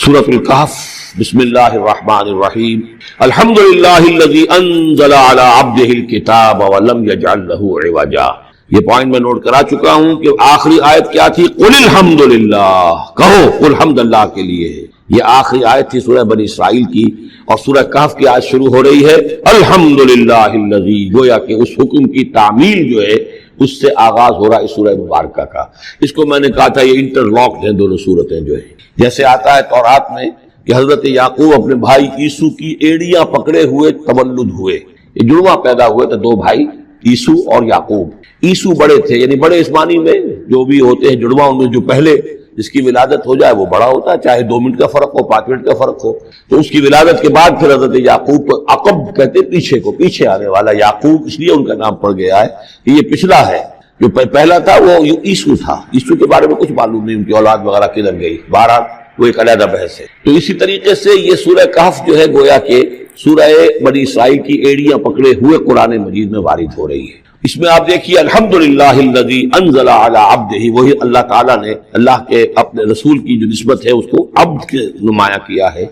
سورۃ الکہف بسم اللہ الرحمن الرحیم الحمدللہ الذی انزل علی عبدہ الکتاب ولم یجعل لہ عوجا۔ یہ پوائنٹ میں نوٹ کرا چکا ہوں کہ آخری آیت کیا تھی؟ قل الحمدللہ، کہو قل حمد اللہ کے لیے ہے۔ یہ آخری آیت تھی سورہ بنی اسرائیل کی، اور سورہ کہف کی آیت شروع ہو رہی ہے الحمدللہ الذی، گویا کہ اس حکم کی تعمیل جو ہے اس سے آغاز ہو رہا ہے سورہ مبارکہ کا۔ اس کو میں نے کہا تھا یہ انٹر لاکڈ ہیں دونوں سورتیں جو ہیں، جیسے آتا ہے تورات میں کہ حضرت یعقوب اپنے بھائی عیسو کی ایڑیاں پکڑے ہوئے تولد ہوئے، یہ جڑواں پیدا ہوئے تھے دو بھائی عیسو اور یعقوب۔ عیسو بڑے تھے، یعنی بڑے اسمانی میں جو بھی ہوتے ہیں جڑواں، ان میں جو پہلے جس کی ولادت ہو جائے وہ بڑا ہوتا ہے، چاہے 2 منٹ کا فرق ہو 5 منٹ کا فرق ہو۔ تو اس کی ولادت کے بعد پھر حضرت یعقوب کو عقب کہتے، پیچھے کو، پیچھے آنے والا یعقوب، اس لیے ان کا نام پڑ گیا ہے کہ یہ پچھلا ہے۔ جو پہلا تھا وہ عیسو تھا، عیسو کے بارے میں کچھ معلوم نہیں، ان کی اولاد وغیرہ کدھر گئی، بہرحال وہ ایک علیحدہ بحث ہے۔ تو اسی طریقے سے یہ سورہ کہف جو ہے گویا کہ سورہ بنی اسرائیل کی ایڑیاں پکڑے ہوئے قرآن مجید میں وارد ہو رہی ہے۔ اس میں آپ دیکھیے الحمدللہ الذی انزل علی عبدہ، وہی اللہ تعالیٰ نے اللہ کے اپنے رسول کی جو نسبت ہے اس کو عبد کے نمایاں کیا ہے۔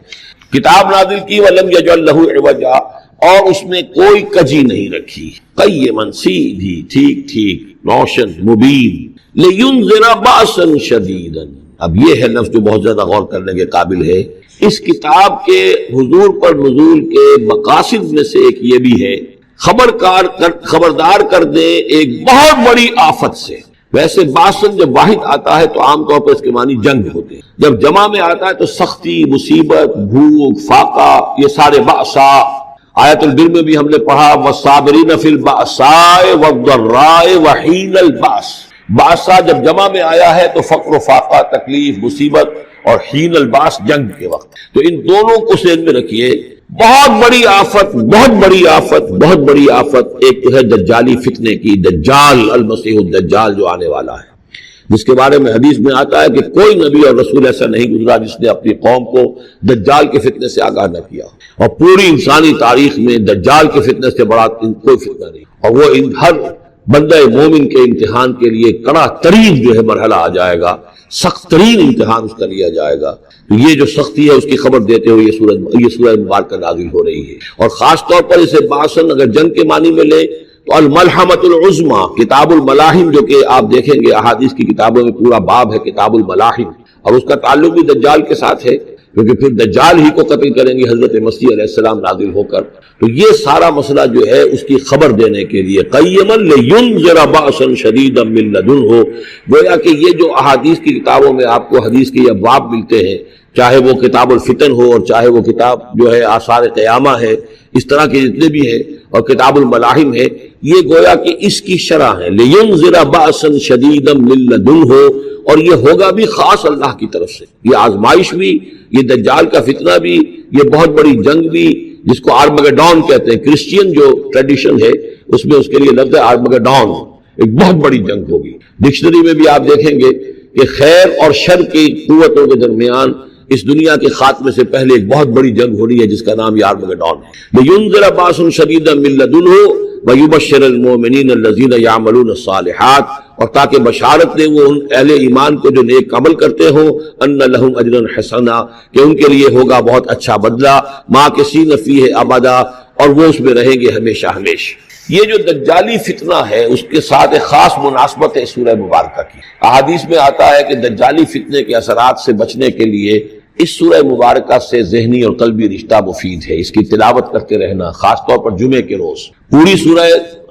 کتاب نازل کی ولم یجعل لہ عوجا، اور اس میں کوئی کجی نہیں رکھی، قیما، سیدھی، ٹھیک ٹھیک، روشن، مبین، لینذر باسا شدیدا۔ اب یہ ہے لفظ جو بہت زیادہ غور کرنے کے قابل ہے۔ اس کتاب کے حضور پر نزول کے مقاصد میں سے ایک یہ بھی ہے خبردار کر دے ایک بہت بڑی آفت سے۔ ویسے باسن جب واحد آتا ہے تو عام طور پر اس کے معنی جنگ ہوتے ہیں، جب جمع میں آتا ہے تو سختی، مصیبت، بھوک، فاقہ، یہ سارے باسا۔ آیت البر میں بھی ہم نے پڑھا والصابرین فی الباساء والضراء وحین الباس۔ باسا جب جمع میں آیا ہے تو فقر و فاقہ، تکلیف، مصیبت، اور حین الباس جنگ کے وقت۔ تو ان دونوں کو ذہن میں رکھیے، بہت بڑی آفت، بہت بڑی آفت، بہت بڑی آفت ایک تو ہے دجالی فتنے کی، دجال المسیح الدجال جو آنے والا ہے، جس کے بارے میں حدیث میں آتا ہے کہ کوئی نبی اور رسول ایسا نہیں گزرا جس نے اپنی قوم کو دجال کے فتنے سے آگاہ نہ کیا، اور پوری انسانی تاریخ میں دجال کے فتنے سے بڑا کوئی فتنہ نہیں، اور وہ ہر بندہ مومن کے امتحان کے لیے کڑا ترین جو ہے مرحلہ آ جائے گا، سخت ترین امتحان اس کا لیا جائے گا۔ تو یہ جو سختی ہے اس کی خبر دیتے ہوئے یہ سورہ مبارکہ نازل ہو رہی ہے، اور خاص طور پر اسے باسن اگر جنگ کے معنی میں لیں تو الملحمۃ العظمیٰ، کتاب الملاحم، جو کہ آپ دیکھیں گے احادیث کی کتابوں میں پورا باب ہے کتاب الملاحم، اور اس کا تعلق بھی دجال کے ساتھ ہے، کیونکہ پھر دجال ہی کو قتل کریں گے حضرت مسیح علیہ السلام نازل ہو کر۔ تو یہ سارا مسئلہ جو ہے اس کی خبر دینے کے لیے قیما لینذر باسا شدیدا من لدنہ، گویا کہ یہ جو احادیث کی کتابوں میں آپ کو حدیث کے ابواب ملتے ہیں، چاہے وہ کتاب الفتن ہو اور چاہے وہ کتاب جو ہے آثار قیامہ ہے، اس طرح کے جتنے بھی ہیں، اور کتاب الملاحم ہے، یہ گویا کہ اس کی شرح ہے لینذر باسا شدیدا من لدنہ، اور یہ ہوگا بھی خاص اللہ کی طرف سے، یہ آزمائش بھی، یہ دجال کا فتنہ بھی، یہ بہت بڑی جنگ بھی، جس کو آرمگیڈون کہتے ہیں، کرسچین جو ٹریڈیشن ہے اس میں اس کے لیے لفظ ہے آرمگیڈون، ایک بہت بڑی جنگ ہوگی۔ ڈکشنری میں بھی آپ دیکھیں گے کہ خیر اور شر کی قوتوں کے درمیان اس دنیا کے خاتمے سے پہلے ایک بہت بڑی جنگ ہو رہی ہے جس کا نام یہ آرمگیڈون ہے۔ لینذر باسا شدیدا من لدنہ ویبشر المؤمنین الذین یعملون الصالحات، اور تاکہ بشارت دے وہ ان اہل ایمان کو جو نیک عمل کرتے ہوں، ان لہم اجرا حسنا، کہ ان کے لیے ہوگا بہت اچھا بدلہ، ماکثین فیہ ابدا، اور وہ اس میں رہیں گے ہمیشہ ہمیشہ۔ یہ جو دجالی فتنہ ہے اس کے ساتھ ایک خاص مناسبت ہے سورہ مبارکہ کی۔ احادیث میں آتا ہے کہ دجالی فتنے کے اثرات سے بچنے کے لیے اس سورہ مبارکہ سے ذہنی اور قلبی رشتہ مفید ہے، اس کی تلاوت کرتے رہنا، خاص طور پر جمعے کے روز پوری سورہ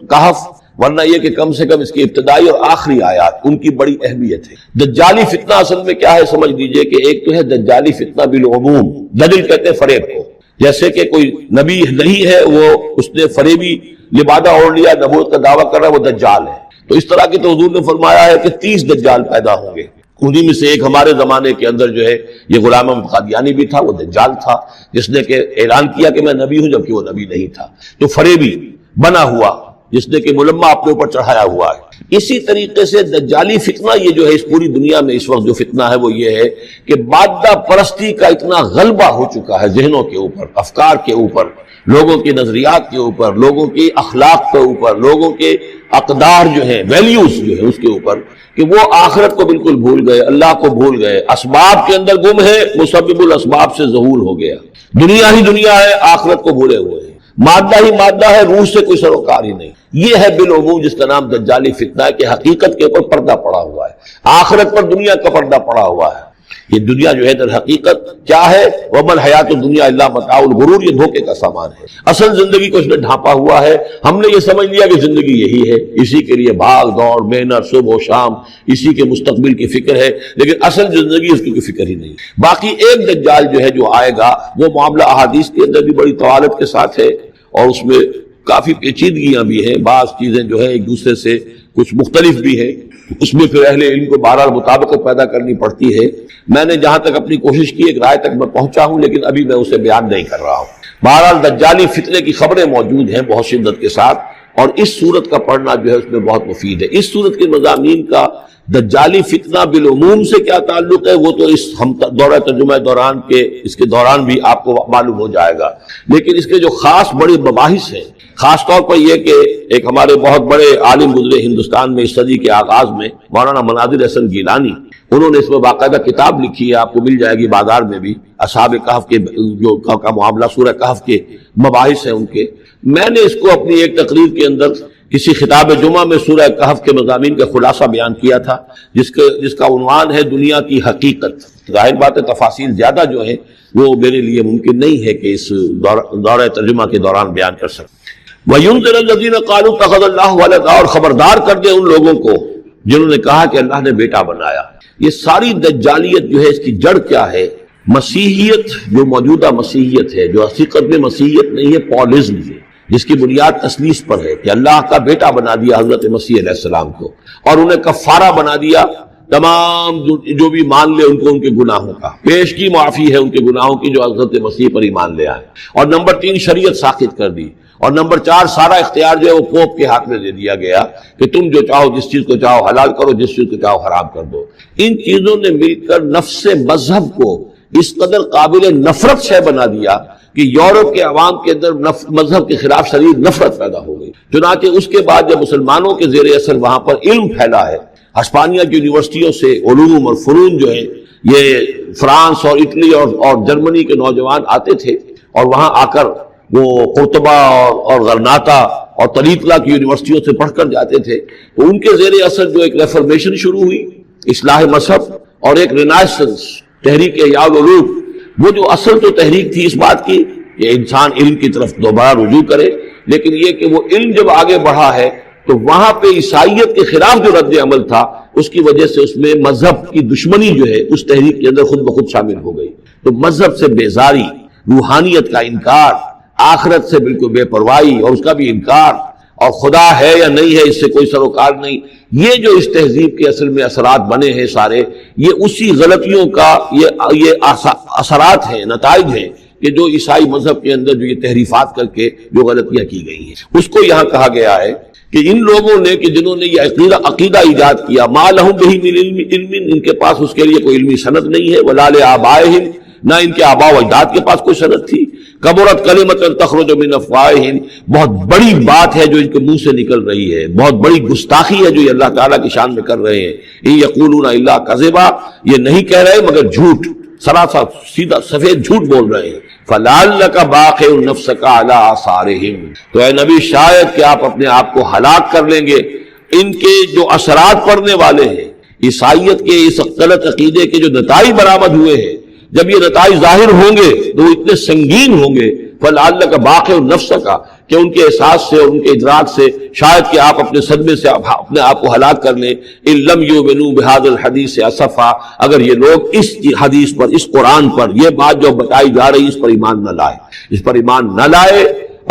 کہف، ورنہ یہ کہ کم سے کم اس کی ابتدائی اور آخری آیات ان کی بڑی اہمیت ہے۔ دجالی فتنہ اصل میں کیا ہے سمجھ لیجئے کہ ایک تو ہے دجالی فتنہ بالعموم، دجل کہتے ہیں فریب کو، جیسے کہ کوئی نبی نہیں ہے، وہ اس نے فریبی لبادہ اوڑھ لیا، نبوت کا دعویٰ کر رہا ہے، وہ دجال ہے۔ تو اس طرح کی تو حضور نے فرمایا ہے کہ 30 دجال پیدا ہوں گے، انہی میں سے ایک ہمارے زمانے کے اندر جو ہے یہ غلام احمد قادیانی بھی تھا، وہ دجال تھا، جس نے کہ اعلان کیا کہ میں نبی ہوں جبکہ وہ نبی نہیں تھا۔ تو فریبی بنا ہوا، جس نے کہ ملمہ اپنے اوپر چڑھایا ہوا ہے۔ اسی طریقے سے دجالی فتنہ یہ جو ہے اس پوری دنیا میں اس وقت جو فتنہ ہے وہ یہ ہے کہ مادہ پرستی کا اتنا غلبہ ہو چکا ہے ذہنوں کے اوپر، افکار کے اوپر، لوگوں کے نظریات کے اوپر، لوگوں کی اخلاق کے اوپر، لوگوں کے اقدار جو ہیں، ویلیوز جو ہے اس کے اوپر، کہ وہ آخرت کو بالکل بھول گئے، اللہ کو بھول گئے، اسباب کے اندر گم ہے، مسبب الاسباب سے ظہور ہو گیا، دنیا ہی دنیا ہے، آخرت کو بھولے ہوئے ہیں، مادہ ہی مادہ ہے، روح سے کوئی سروکار ہی نہیں۔ یہ ہے بالعموم جس کا نام دجالی فتنہ ہے کہ حقیقت کے اوپر پردہ پڑا ہوا ہے، آخرت پر دنیا کا پردہ پڑا ہوا ہے۔ یہ دنیا جو ہے در حقیقت کیا ہے؟ وَمَا الْحَيَاةُ الدُّنْيَا إِلَّا مَتَاعُ الْغُرُورِ، یہ دھوکے کا سامان ہے۔ اصل زندگی کو اس نے ڈھانپا ہوا ہے، ہم نے یہ سمجھ لیا کہ زندگی یہی ہے، اسی کے لیے بھاگ دوڑ، محنت، صبح و شام، اسی کے مستقبل کی فکر ہے، لیکن اصل زندگی اس کی کوئی فکر ہی نہیں۔ باقی ایک دجال جو ہے جو آئے گا وہ معاملہ احادیث کے اندر بھی بڑی طوالت کے ساتھ ہے اور اس میں کافی پیچیدگیاں بھی ہیں، بعض چیزیں جو ہے ایک دوسرے سے کچھ مختلف بھی ہے، اس میں پھر اہل علم کو بہرحال مطابقت پیدا کرنی پڑتی ہے۔ میں نے جہاں تک اپنی کوشش کی ایک رائے تک میں پہنچا ہوں، لیکن ابھی میں اسے بیان نہیں کر رہا ہوں۔ بہرحال دجالی فتنے کی خبریں موجود ہیں بہت شدت کے ساتھ، اور اس صورت کا پڑھنا جو ہے اس میں بہت مفید ہے۔ اس صورت کے مضامین کا دجالی فتنہ بالعموم سے کیا تعلق ہے وہ تو اس ہم دورہ ترجمہ دوران کے اس کے دوران بھی آپ کو معلوم ہو جائے گا، لیکن اس کے جو خاص بڑے مباحث ہیں، خاص طور پر یہ کہ ایک ہمارے بہت بڑے عالم گزرے ہندوستان میں اس صدی کے آغاز میں، مولانا مناظر حسن گیلانی، انہوں نے اس میں باقاعدہ کتاب لکھی ہے، آپ کو مل جائے گی بازار میں بھی، اصحاب کہف کے جو کا معاملہ سورہ کہف کے مباحث ہیں ان کے۔ میں نے اس کو اپنی ایک تقریر کے اندر کسی خطاب جمعہ میں سورہ کہف کے مضامین کا خلاصہ بیان کیا تھا، جس کا عنوان ہے دنیا کی حقیقت۔ ظاہر بات ہے تفاصیل زیادہ جو ہیں وہ میرے لیے ممکن نہیں ہے کہ اس دورہ ترجمہ کے دوران بیان کر سکوں۔ وَيُنذِرَ الَّذِينَ قَالُوا اتَّخَذَ اللَّهُ وَلَدًا، اور خبردار کر دے ان لوگوں کو جنہوں نے کہا کہ اللہ نے بیٹا بنایا۔ یہ ساری دجالیت جو ہے اس کی جڑ کیا ہے؟ مسیحیت، جو موجودہ مسیحیت ہے، جو حقیقت میں مسیحیت نہیں ہے، پالزم ہے، جس کی بنیاد تثلیث پر ہے کہ اللہ کا بیٹا بنا دیا حضرت مسیح علیہ السلام کو، اور انہیں کفارہ بنا دیا تمام جو بھی مان لے ان کو ان کے گناہوں کا، پیش کی معافی ہے ان کے گناہوں کی جو حضرت مسیح پر ایمان لے آئے، اور نمبر 3 شریعت ساخت کر دی، اور نمبر 4 سارا اختیار جو ہے وہ پوپ کے ہاتھ میں دے دیا گیا کہ تم جو چاہو جس چیز کو چاہو حلال کرو، جس چیز کو چاہو حرام کر دو۔ ان چیزوں نے مل کر نفس مذہب کو اس قدر قابل نفرت شے بنا دیا کہ یورپ کے عوام کے اندر مذہب کے خلاف شدید نفرت پیدا ہو گئی۔ چنانچہ اس کے بعد جب مسلمانوں کے زیر اثر وہاں پر علم پھیلا ہے، ہسپانیہ کی یونیورسٹیوں سے علوم اور فنون جو ہے یہ فرانس اور اٹلی اور جرمنی کے نوجوان آتے تھے، اور وہاں آ کر وہ قرطبہ اور غرناطہ اور طریقلہ کی یونیورسٹیوں سے پڑھ کر جاتے تھے، تو ان کے زیر اثر جو ایک ریفارمیشن شروع ہوئی، اصلاح مذہب، اور ایک رینائسنس، تحریک احیاء العلوم، وہ جو اصل تو تحریک تھی اس بات کی کہ انسان علم کی طرف دوبارہ رجوع کرے، لیکن یہ کہ وہ علم جب آگے بڑھا ہے تو وہاں پہ عیسائیت کے خلاف جو رد عمل تھا اس کی وجہ سے اس میں مذہب کی دشمنی جو ہے اس تحریک کے اندر خود بخود شامل ہو گئی۔ تو مذہب سے بیزاری، روحانیت کا انکار، آخرت سے بالکل بے پرواہی اور اس کا بھی انکار، اور خدا ہے یا نہیں ہے اس سے کوئی سروکار نہیں، یہ جو اس تہذیب کے اصل میں اثرات بنے ہیں سارے، یہ اسی غلطیوں کا یہ اثرات ہیں، نتائج ہیں کہ جو عیسائی مذہب کے اندر جو یہ تحریفات کر کے جو غلطیاں کی گئی ہیں، اس کو یہاں کہا گیا ہے کہ ان لوگوں نے کہ جنہوں نے یہ عقیدہ ایجاد کیا، ما لہم بہ من علم، ان کے پاس اس کے لیے کوئی علمی سند نہیں ہے، ولا لآبائہم، نہ ان کے آباء و اجداد کے پاس کوئی سند تھی، کبرت کلمۃ تخرج من افواہہم، بہت بڑی بات ہے جو ان کے منہ سے نکل رہی ہے، بہت بڑی گستاخی ہے جو یہ اللہ تعالیٰ کی شان میں کر رہے ہیں، ان یقولون الا کذبا، یہ نہیں کہہ رہے مگر جھوٹ، سراسر سیدھا سفید جھوٹ بول رہے ہیں۔ فلعلک باخع نفسک علی آثارہم، تو اے نبی شاید کہ آپ اپنے آپ کو ہلاک کر لیں گے ان کے جو اثرات پڑنے والے ہیں، عیسائیت کے اس غلط عقیدے کے جو نتائج برآمد ہوئے ہیں، جب یہ نتائج ظاہر ہوں گے تو وہ اتنے سنگین ہوں گے، فلعلک باخع نفسک، کہ ان کے احساس سے اور ان کے ادراک سے شاید کہ آپ اپنے صدمے سے اپنے آپ کو ہلاک کر لیں۔ ان لم یؤمنوا بہذا الحدیث اسفا، اگر یہ لوگ اس حدیث پر، اس قرآن پر، یہ بات جو بتائی جا رہی اس پر ایمان نہ لائے، اس پر ایمان نہ لائے،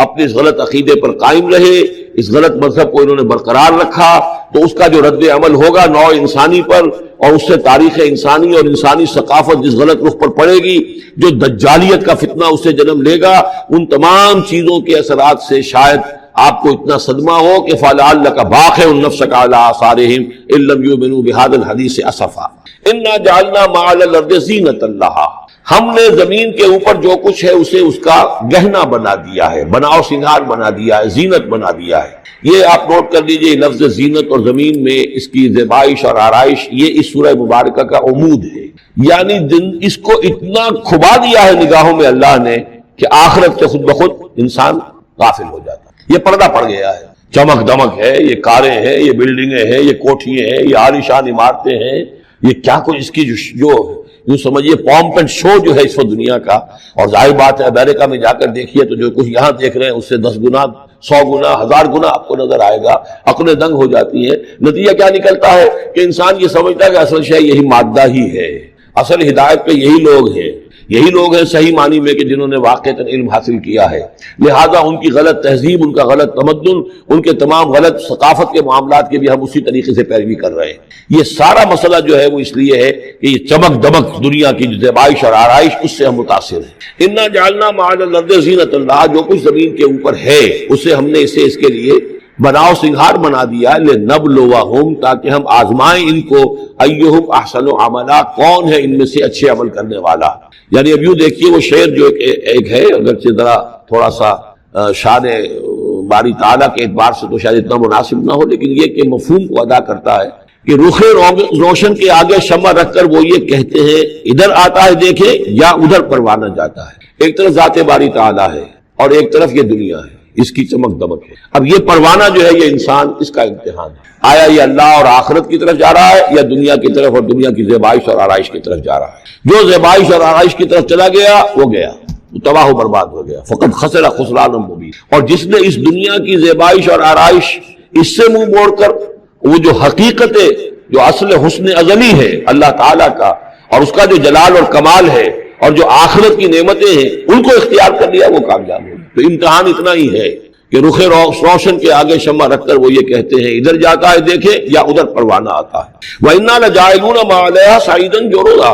اپنے اس غلط عقیدے پر قائم رہے، اس غلط مذہب کو انہوں نے برقرار رکھا، تو اس کا جو رد عمل ہوگا نوع انسانی پر، اور اس سے تاریخ انسانی اور انسانی ثقافت جس غلط رخ پر پڑے گی، جو دجالیت کا فتنہ اس سے جنم لے گا، ان تمام چیزوں کے اثرات سے شاید آپ کو اتنا صدمہ ہو کہ فَلَعَلَّكَ بَاخِعٌ نَفْسَكَ عَلَىٰ آثَارِهِمْ إِن لَّمْ يُؤْمِنُوا بِهَٰذَا الْحَدِيثِ أَسَفًا إِنَّا جَعَلْنَا مَا عَلَى الْأَرْضِ زِينَةً لَّهَا، ہم نے زمین کے اوپر جو کچھ ہے اسے اس کا گہنا بنا دیا ہے، بناؤ سنگار بنا دیا ہے، زینت بنا دیا ہے۔ یہ آپ نوٹ کر لیجئے، لفظ زینت اور زمین میں اس کی زیبائش اور آرائش یہ اس سورہ مبارکہ کا عمود ہے، یعنی اس کو اتنا کھبا دیا ہے نگاہوں میں اللہ نے کہ آخرت سے خود بخود انسان غافل ہو جاتا ہے۔ یہ پردہ پڑ گیا ہے، چمک دمک ہے، یہ کاریں ہیں، یہ بلڈنگیں ہیں، یہ کوٹھیاں ہیں، یہ عالیشان عمارتیں ہیں، یہ کیا کچھ اس کی جو یوں سمجھیے پومپ اینڈ شو جو ہے اس وقت دنیا کا۔ اور ظاہر بات ہے امریکہ میں جا کر دیکھیے تو جو کچھ یہاں دیکھ رہے ہیں اس سے 10 گنا 100 گنا 1000 گنا آپ کو نظر آئے گا، عقلیں دنگ ہو جاتی ہیں۔ نتیجہ کیا نکلتا ہے کہ انسان یہ سمجھتا ہے کہ اصل شے یہی مادہ ہی ہے، اصل ہدایت پہ یہی لوگ ہیں صحیح معنی میں کہ جنہوں نے واقعتاً علم حاصل کیا ہے، لہذا ان کی غلط تہذیب، ان کا غلط تمدن، ان کے تمام غلط ثقافت کے معاملات کے بھی ہم اسی طریقے سے پیروی کر رہے ہیں۔ یہ سارا مسئلہ جو ہے وہ اس لیے ہے کہ یہ چمک دمک دنیا کی جو زیبائش اور آرائش اس سے ہم متاثر ہیں۔ انا جعلنا ما علی الارض زینۃ اللہ، جو کچھ زمین کے اوپر ہے اسے ہم نے اس کے لیے بناؤ سنگھار بنا دیا، لنبلوہم، تاکہ ہم آزمائیں ان کو، ایہم احسن عملا، کون ہے ان میں سے اچھے عمل کرنے والا۔ یعنی اب یوں دیکھیے وہ شعر جو ایک ہے، اگرچہ ذرا تھوڑا سا شان باری تعالیٰ کے اعتبار سے تو شاید اتنا مناسب نہ ہو، لیکن یہ کہ مفہوم کو ادا کرتا ہے کہ رخ روشن کے آگے شمع رکھ کر وہ یہ کہتے ہیں ادھر آتا ہے دیکھے یا ادھر پروانہ جاتا ہے۔ ایک طرف ذات باری تعالیٰ ہے اور ایک طرف یہ دنیا ہے، اس کی چمک دمک ہے۔ اب یہ پروانہ جو ہے یہ انسان، اس کا امتحان ہے، آیا یہ اللہ اور آخرت کی طرف جا رہا ہے یا دنیا کی طرف اور دنیا کی زیبائش اور آرائش کی طرف جا رہا ہے۔ جو زیبائش اور آرائش کی طرف چلا گیا وہ گیا، وہ تباہ و برباد ہو گیا، فقط خسر خسرانا مبین۔ اور جس نے اس دنیا کی زیبائش اور آرائش اس سے منہ موڑ کر وہ جو حقیقت ہے، جو اصل حسن ازلی ہے اللہ تعالیٰ کا اور اس کا جو جلال اور کمال ہے اور جو آخرت کی نعمتیں ہیں ان کو اختیار کر لیا، وہ کامیاب ہو۔ تو امتحان اتنا ہی ہے کہ رخ روشن کے آگے شمع رکھ کر وہ یہ کہتے ہیں ادھر جاتا ہے دیکھے یا ادھر پروانہ آتا ہے۔ وَإِنَّا لَجَاعِلُونَ مَا عَلَيْهَا صَعِيدًا جُرُزًا،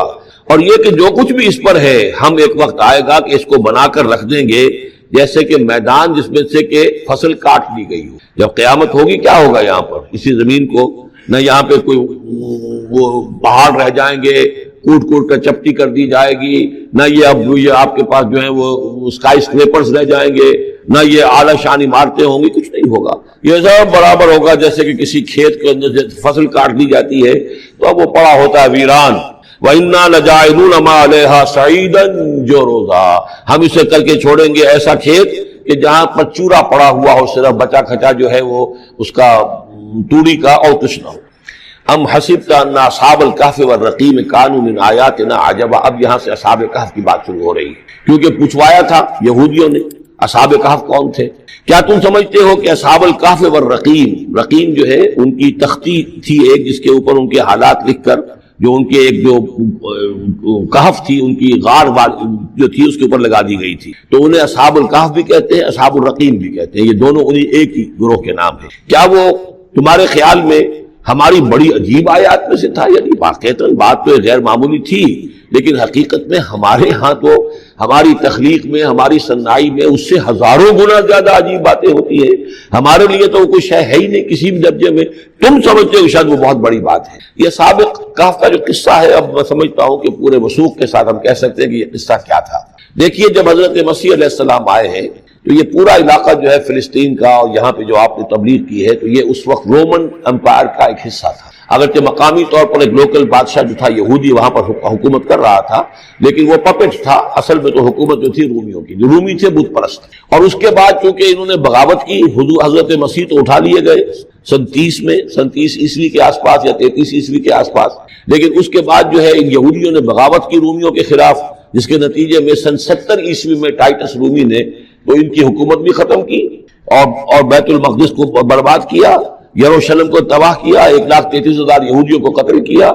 اور یہ کہ جو کچھ بھی اس پر ہے ہم ایک وقت آئے گا کہ اس کو بنا کر رکھ دیں گے جیسے کہ میدان جس میں سے کہ فصل کاٹ لی گئی ہو۔ جب قیامت ہوگی کیا ہوگا یہاں پر، اسی زمین کو نہ یہاں پہ کوئی وہ پہاڑ رہ جائیں گے کوٹ کوٹ کر چپٹی کر دی جائے گی، نہ یہ آپ کے پاس جو ہیں وہ اسکائی اسکریپرز رہ جائیں گے، نہ یہ اعلیٰ شان عمارتیں ہوں گی، کچھ نہیں ہوگا۔ یہ سب برابر ہوگا جیسے کہ کسی کھیت کے اندر سے فصل کاٹ دی جاتی ہے تو اب وہ پڑا ہوتا ہے ویران۔ وَإِنَّا لَجَاعِلُونَ مَا عَلَيْهَا صَعِيدًا جُرُزًا، ہم اسے کر کے چھوڑیں گے ایسا کھیت کہ جہاں پر چورا پڑا ہوا ہو، صرف بچا کھچا جو ہے وہ اس کا توڑی کا اور کچھ نہ ہو۔ ام حسبت ان اصحاب الکہف والرقیم کانوا من آیاتنا عجبا، اب یہاں سے اصحاب کہف کی بات شروع ہو رہی ہے، کیونکہ پوچھوایا تھا یہودیوں نے اصحاب کہف کون تھے۔ کیا تم سمجھتے ہو کہ اصحاب الکہف والرقیم، رقیم جو ہے ان کی تختی تھی ایک جس کے اوپر ان کے حالات لکھ کر، جو ان کے ایک جو کہف تھی ان کی غار جو تھی اس کے اوپر لگا دی گئی تھی، تو انہیں اصحاب الکہف بھی کہتے ہیں، اصحاب الرقیم بھی کہتے ہیں، یہ دونوں انہیں ایک ہی گروہ کے نام ہیں۔ کیا وہ تمہارے خیال میں ہماری بڑی عجیب آیات میں سے تھا؟ یعنی واقعتاً بات تو غیر معمولی تھی، لیکن حقیقت میں ہمارے ہاں تو ہماری تخلیق میں، ہماری صنائی میں اس سے ہزاروں گنا زیادہ عجیب باتیں ہوتی ہیں، ہمارے لیے تو وہ کچھ ہے ہی نہیں کسی بھی درجے میں، تم سمجھتے ہو شاید وہ بہت بڑی بات ہے۔ یہ سابق کہف کا جو قصہ ہے، اب میں سمجھتا ہوں کہ پورے وثوق کے ساتھ ہم کہہ سکتے ہیں کہ یہ قصہ کیا تھا۔ دیکھیے جب حضرت مسیح علیہ السلام آئے ہیں تو یہ پورا علاقہ جو ہے فلسطین کا اور یہاں پہ جو آپ نے تبلیغ کی ہے تو یہ اس وقت رومن امپائر کا ایک حصہ تھا، اگرچہ مقامی طور پر ایک لوکل بادشاہ جو تھا یہودی وہاں پر حکومت کر رہا تھا، لیکن وہ پپٹ تھا، اصل میں تو حکومت جو تھی رومیوں کی، جو رومی تھے بت پرست۔ اور اس کے بعد چونکہ انہوں نے بغاوت کی، حضرت مسیح تو اٹھا لیے گئے سن 30 عیسوی کے آس پاس یا 33 عیسوی کے آس پاس، لیکن اس کے بعد جو ہے ان یہودیوں نے بغاوت کی رومیوں کے خلاف، جس کے نتیجے میں سن 70 عیسوی میں ٹائٹس رومی نے تو ان کی حکومت بھی ختم کی اور بیت المقدس کو برباد کیا، یروشلم کو تباہ کیا، 1,33,000 یہودیوں کو قتل کیا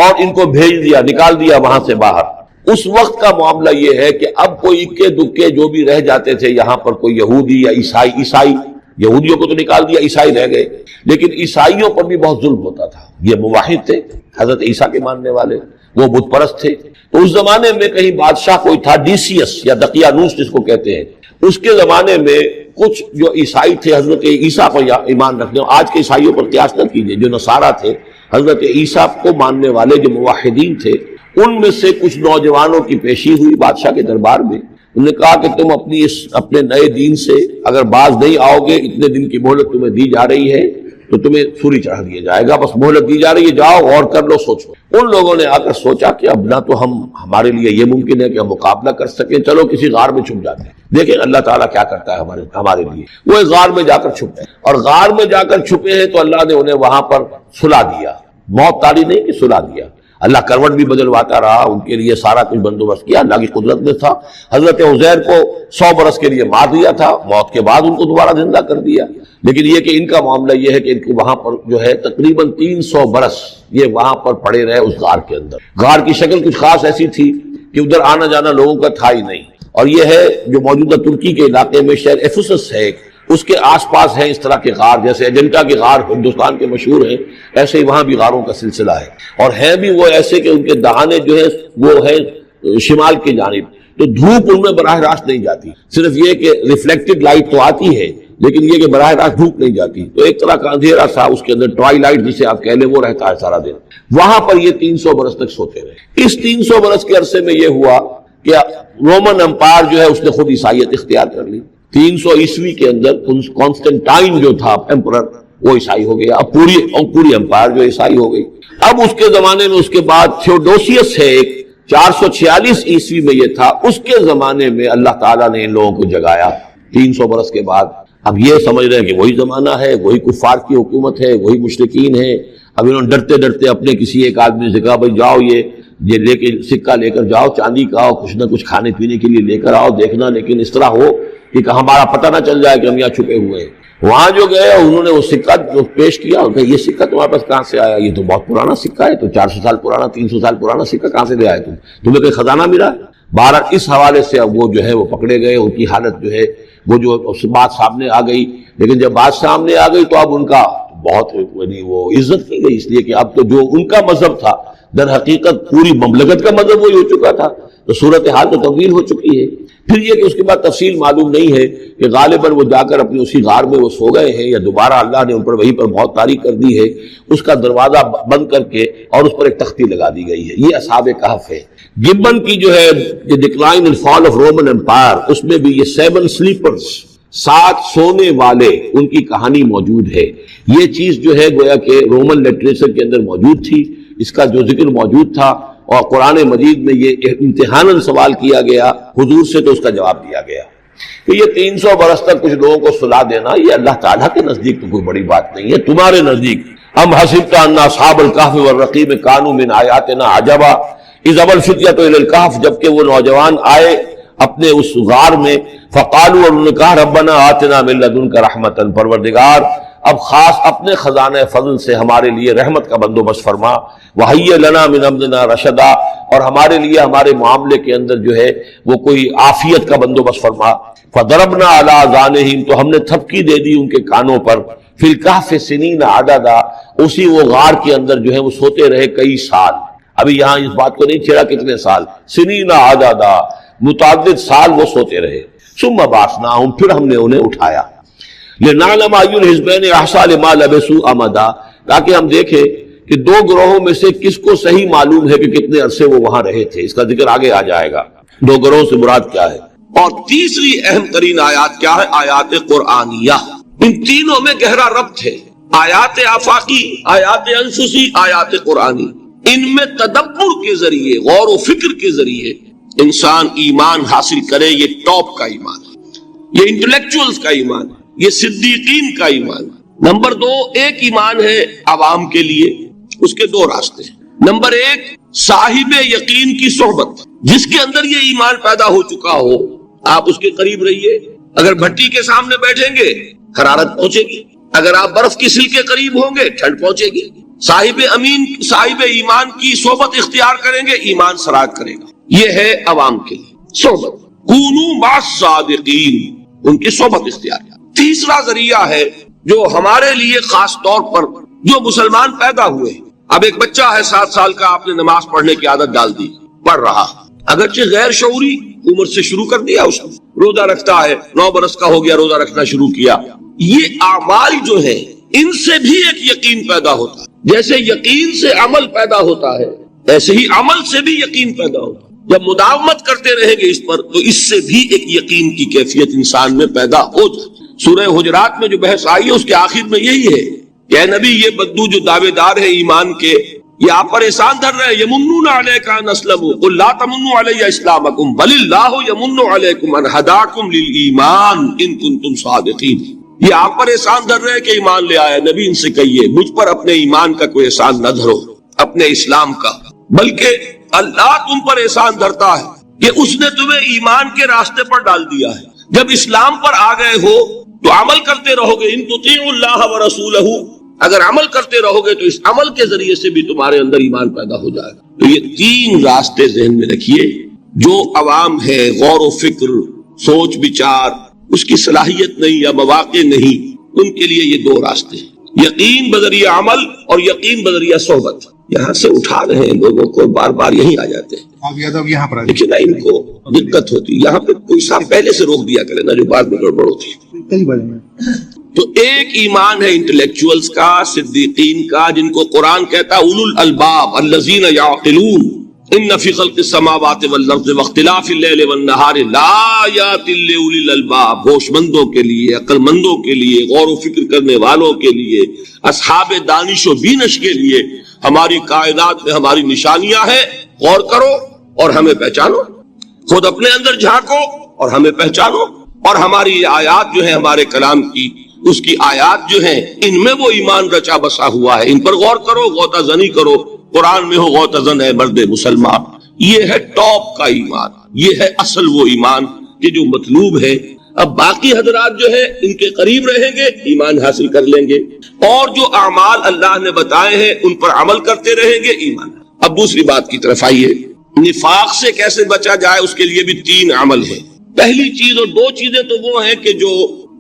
اور ان کو بھیج دیا، نکال دیا وہاں سے باہر۔ اس وقت کا معاملہ یہ ہے کہ اب کوئی اکے دکے جو بھی رہ جاتے تھے یہاں پر، کوئی یہودی یا عیسائی، یہودیوں کو تو نکال دیا، عیسائی رہ گئے، لیکن عیسائیوں پر بھی بہت ظلم ہوتا تھا۔ یہ موحد تھے، حضرت عیسیٰ کے ماننے والے، وہ بت پرست تھے۔ تو اس زمانے میں کہیں بادشاہ کوئی تھا، ڈیسیس یا دقیانوس جس کو کہتے ہیں، اس کے زمانے میں کچھ جو عیسائی تھے حضرت عیسیٰ پر ایمان رکھنے، آج کے عیسائیوں پر قیاس نہ کیجیے، جو نصارہ تھے حضرت عیسیٰ کو ماننے والے جو موحدین تھے، ان میں سے کچھ نوجوانوں کی پیشی ہوئی بادشاہ کے دربار میں. انہوں نے کہا کہ تم اپنے نئے دین سے اگر باز نہیں آؤ گے، اتنے دن کی مہلت تمہیں دی جا رہی ہے تو تمہیں سولی چڑھا دیا جائے گا، بس مہلت دی جا رہی ہے، جاؤ اور کر لو، سوچو. ان لوگوں نے آ کر سوچا کہ اب نہ تو ہمارے لیے یہ ممکن ہے کہ ہم مقابلہ کر سکیں، چلو کسی غار میں چھپ جاتے ہیں، دیکھیں اللہ تعالیٰ کیا کرتا ہے ہمارے لیے. وہ ایک غار میں جا کر چھپے، اور غار میں جا کر چھپے ہیں تو اللہ نے انہیں وہاں پر سلا دیا، موت تاری نہیں کہ سلا دیا. اللہ کروٹ بھی بدلواتا رہا، ان کے لیے سارا کچھ بندوبست کیا، اللہ کی قدرت میں تھا. حضرت عزیر کو 100 برس کے لیے مار دیا تھا، موت کے بعد ان کو دوبارہ زندہ کر دیا. لیکن یہ کہ ان کا معاملہ یہ ہے کہ ان کو وہاں پر جو ہے تقریباً 300 برس یہ وہاں پر پڑے رہے اس غار کے اندر. غار کی شکل کچھ خاص ایسی تھی کہ ادھر آنا جانا لوگوں کا تھا ہی نہیں. اور یہ ہے جو موجودہ ترکی کے علاقے میں شہر ایفسس ہے، اس کے آس پاس ہیں اس طرح کے غار، جیسے اجنٹا کے غار ہندوستان کے مشہور ہیں، ایسے ہی وہاں بھی غاروں کا سلسلہ ہے. اور ہیں بھی وہ ایسے کہ ان کے دہانے جو ہے وہ ہے شمال کی جانب، تو دھوپ ان میں براہ راست نہیں جاتی، صرف یہ کہ ریفلیکٹڈ لائٹ تو آتی ہے لیکن یہ کہ براہ راست دھوپ نہیں جاتی، تو ایک طرح کا اندھیرا سا اس کے اندر ٹوائی لائٹ جسے آپ کہہ لیں وہ رہتا ہے سارا دن. وہاں پر یہ 300 برس تک سوتے رہے. اس 300 برس کے عرصے میں یہ ہوا کہ رومن امپائر جو ہے اس نے خود عیسائیت اختیار کر لی. 300 عیسوی کے اندر کانسٹنٹائن جو تھا ایمپرر وہ عیسائی ہو گیا، اب پوری امپائر جو عیسائی ہو گئی. اب اس کے زمانے میں اس کے بعد تھیوڈوسیس ہے ایک، 446 عیسوی میں یہ تھا، اس کے زمانے میں اللہ تعالیٰ نے ان لوگوں کو جگایا 300 برس کے بعد. اب یہ سمجھ رہے ہیں کہ وہی زمانہ ہے، وہی کفار کی حکومت ہے، وہی مشرکین ہے. اب انہوں نے ڈرتے ڈرتے اپنے کسی ایک آدمی سے کہا بھائی جاؤ یہ لے کے سکہ لے کر جاؤ، چاندی کا آؤ، کچھ نہ کچھ کھانے پینے کے لیے لے کر آؤ، دیکھنا لیکن اس طرح ہو کہ ہمارا پتہ نہ چل جائے کہ ہم یہاں چھپے ہوئے ہیں. وہاں جو گئے انہوں نے وہ سکہ جو پیش کیا، کہ یہ سکہ تمہارے پاس کہاں سے آیا؟ یہ تو بہت پرانا سکہ ہے، تو 400 سال پرانا، 300 سال پرانا سکہ کہاں سے لے آئے تمہیں کوئی خزانہ ملا؟ بہرحال اس حوالے سے اب وہ جو ہے وہ پکڑے گئے. ان کی حالت جو ہے وہ جو بات سامنے آ گئی، لیکن جب بات سامنے آ گئی تو اب ان کا بہت وہ عزت کی گئی، اس لیے کہ اب تو جو ان کا مذہب تھا در حقیقت پوری مملکت کا مذہب وہی ہو چکا تھا، تو صورتحال تو تبدیل ہو چکی ہے. پھر یہ کہ اس کے بعد تفصیل معلوم نہیں ہے کہ غالباً وہ جا کر اپنی اسی غار میں وہ سو گئے ہیں، یا دوبارہ اللہ نے ان پر وہیں پر موت طاری کر دی ہے، اس کا دروازہ بند کر کے اور اس پر ایک تختی لگا دی گئی ہے. یہ اصحاب کہف ہے. گبن کی جو ہے decline and fall of Roman empire, اس میں بھی یہ 7 سلیپرز، 7 سونے والے، ان کی کہانی موجود ہے. یہ چیز جو ہے گویا کہ رومن لٹریچر کے اندر موجود تھی، اس کا جو ذکر موجود تھا، اور قرآن مجید میں یہ امتحاناً سوال کیا گیا حضور سے، تو اس کا جواب دیا گیا کہ یہ 300 برس تک کچھ لوگوں کو سلا دینا یہ اللہ تعالیٰ کے نزدیک تو کوئی بڑی بات نہیں ہے، تمہارے نزدیک. ام حسبت ان اصحاب الکہف والرقیم کانوا من آیاتنا عجبا اذ ابى الفتية الى الکہف، جبکہ وہ نوجوان آئے اپنے اس غار میں، فقالوا، اور انہوں نے کہا ربنا آتنا من لدنک رحمتا، پروردگار اب خاص اپنے خزانہ فضل سے ہمارے لیے رحمت کا بندوبست فرما، وہیّ لنا من امرنا رشدا، اور ہمارے لیے ہمارے معاملے کے اندر جو ہے وہ کوئی عافیت کا بندوبست فرما. فضربنا علی آذانہم، تو ہم نے تھپکی دے دی ان کے کانوں پر، فی الکہف سنین عددا، اسی وہ غار کے اندر جو ہے وہ سوتے رہے کئی سال. ابھی یہاں اس بات کو نہیں چھیڑا کتنے سال، سنین عددا، متعدد سال وہ سوتے رہے. ثم بعثناہم، پھر ہم نے انہیں اٹھایا، لنعلم ای الحزبین احصیٰ لما لبثوا امدا، تاکہ ہم دیکھیں کہ 2 گروہوں میں سے کس کو صحیح معلوم ہے کہ کتنے عرصے وہ وہاں رہے تھے. اس کا ذکر آگے آ جائے گا 2 گروہوں سے مراد کیا ہے. اور تیسری اہم ترین آیات کیا ہے؟ آیات قرآنیہ. ان تینوں میں گہرا ربط ہے، آیات آفاقی، آیات انفسی، آیات قرآنی. ان میں تدبر کے ذریعے، غور و فکر کے ذریعے انسان ایمان حاصل کرے. یہ ٹاپ کا ایمان ہے، یہ انٹلیکچوئلز کا ایمان ہے، یہ صدیقین کا ایمان ہے. نمبر 2، ایک ایمان ہے عوام کے لیے، اس کے 2 راستے ہیں. نمبر 1، صاحب یقین کی صحبت، جس کے اندر یہ ایمان پیدا ہو چکا ہو، آپ اس کے قریب رہیے. اگر بھٹی کے سامنے بیٹھیں گے حرارت پہنچے گی، اگر آپ برف کی سل کے قریب ہوں گے ٹھنڈ پہنچے گی. صاحب امین، صاحب ایمان کی صحبت اختیار کریں گے، ایمان سراغ کرے گا. یہ ہے عوام کے لیے صحبت. کونوا مع الصادقین، ان کی صحبت اختیار. تیسرا ذریعہ ہے جو ہمارے لیے خاص طور پر جو مسلمان پیدا ہوئے. اب ایک بچہ ہے 7 سال کا، آپ نے نماز پڑھنے کی عادت ڈال دی، پڑھ رہا، اگرچہ غیر شعوری عمر سے شروع کر دیا اس نے، روزہ رکھتا ہے، 9 برس کا ہو گیا روزہ رکھنا شروع کیا. یہ اعمال جو ہیں ان سے بھی ایک یقین پیدا ہوتا ہے. جیسے یقین سے عمل پیدا ہوتا ہے ایسے ہی عمل سے بھی یقین پیدا ہوتا ہے. جب مداومت کرتے رہیں گے اس پر تو اس سے بھی ایک یقین کی کیفیت انسان میں پیدا ہو جائے. سورہ حجرات میں جو بحث آئی ہے اس کے آخر میں یہی ہے کہ اے نبی یہ بدو جو دعوے دار ہے ایمان کے یہ آپ پر احسان دھر رہے ہیں. یمنون علیک ان اسلموا قل لا تمنوا علی اسلامکم بل اللہ یمن علیکم ان ہداکم للایمان ان کنتم صادقین. یہ آپ پر احسان دھر رہے ہیں کہ ایمان لے آئے. نبی ان سے کہیے مجھ پر اپنے ایمان کا کوئی احسان نہ دھرو، اپنے اسلام کا، بلکہ اللہ تم پر احسان دھرتا ہے کہ اس نے تمہیں ایمان کے راستے پر ڈال دیا ہے. جب اسلام پر آ گئے ہو تو عمل کرتے رہو گے. ان تطیعوا اللہ ورسولہ، اگر عمل کرتے رہو گے تو اس عمل کے ذریعے سے بھی تمہارے اندر ایمان پیدا ہو جائے گا. تو یہ 3 راستے ذہن میں رکھیے. جو عوام ہے غور و فکر، سوچ بچار، اس کی صلاحیت نہیں یا مواقع نہیں، ان کے لیے یہ 2 راستے ہیں، یقین بذریعہ عمل اور یقین بذریعہ صحبت. یہاں سے اٹھا رہے ہیں لوگوں کو، بار بار یہیں آ جاتے ہیں لیکن ان کو دقت ہوتی. یہاں پہ کوئی صاحب پہلے سے روک دیا کرے نا جو بعد میں گڑبڑ ہوتی ہے. تو ایک ایمان ہے انٹلیکچوئلز کا، صدیقین کا، جن کو قرآن کہتا ہے اولو الالباب الذین یعقلون ان فی خلق السماوات والارض واختلاف اللیل والنہار لآیات لأولی الالباب. ہوش مندوں کے لیے، عقل مندوں کے لیے، غور و فکر کرنے والوں کے لیے، اصحاب دانش و بینش کے لیے ہماری کائنات میں ہماری نشانیاں ہیں. غور کرو اور ہمیں پہچانو، خود اپنے اندر جھانکو اور ہمیں پہچانو. اور ہماری یہ آیات جو ہیں ہمارے کلام کی، اس کی آیات جو ہیں ان میں وہ ایمان رچا بسا ہوا ہے. ان پر غور کرو، غوطہ زنی کرو. قرآن میں ہو غوطہ زن ہے مرد مسلمان. یہ ہے ٹاپ کا ایمان، یہ ہے اصل وہ ایمان کہ جو مطلوب ہے. اب باقی حضرات جو ہے ان کے قریب رہیں گے ایمان حاصل کر لیں گے، اور جو اعمال اللہ نے بتائے ہیں ان پر عمل کرتے رہیں گے ایمان. اب دوسری بات کی طرف آئیے. نفاق سے کیسے بچا جائے اس کے لیے بھی 3 عمل ہیں. پہلی چیز، اور 2 چیزیں تو وہ ہیں کہ جو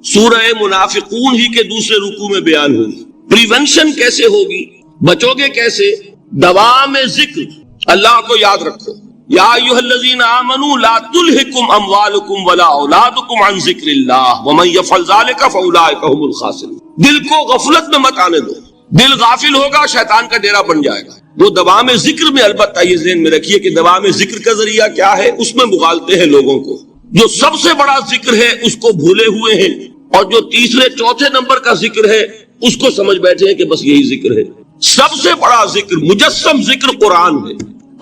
سورہ منافقون ہی کے دوسرے رکوع میں بیان ہوئی. پریونشن کیسے ہوگی، بچو گے کیسے؟ دوام ذکر، اللہ کو یاد رکھو. یا ایھا الذین آمنوا لا تلہکم اموالکم ولا اولادکم عن ذکر اللہ ومن یفعل ذلک فاولئک هم الخاسرون. دل کو غفلت میں مت آنے دو. دل غافل ہوگا شیطان کا ڈیرا بن جائے گا. وہ دوام ذکر میں، البتہ یہ ذہن میں رکھیے کہ دوام ذکر کا ذریعہ کیا ہے، اس میں مغالتے ہیں لوگوں کو. جو سب سے بڑا ذکر ہے اس کو بھولے ہوئے ہیں، اور جو تیسرے چوتھے نمبر کا ذکر ہے اس کو سمجھ بیٹھے ہیں کہ بس یہی ذکر ہے. سب سے بڑا ذکر، مجسم ذکر قرآن ہے.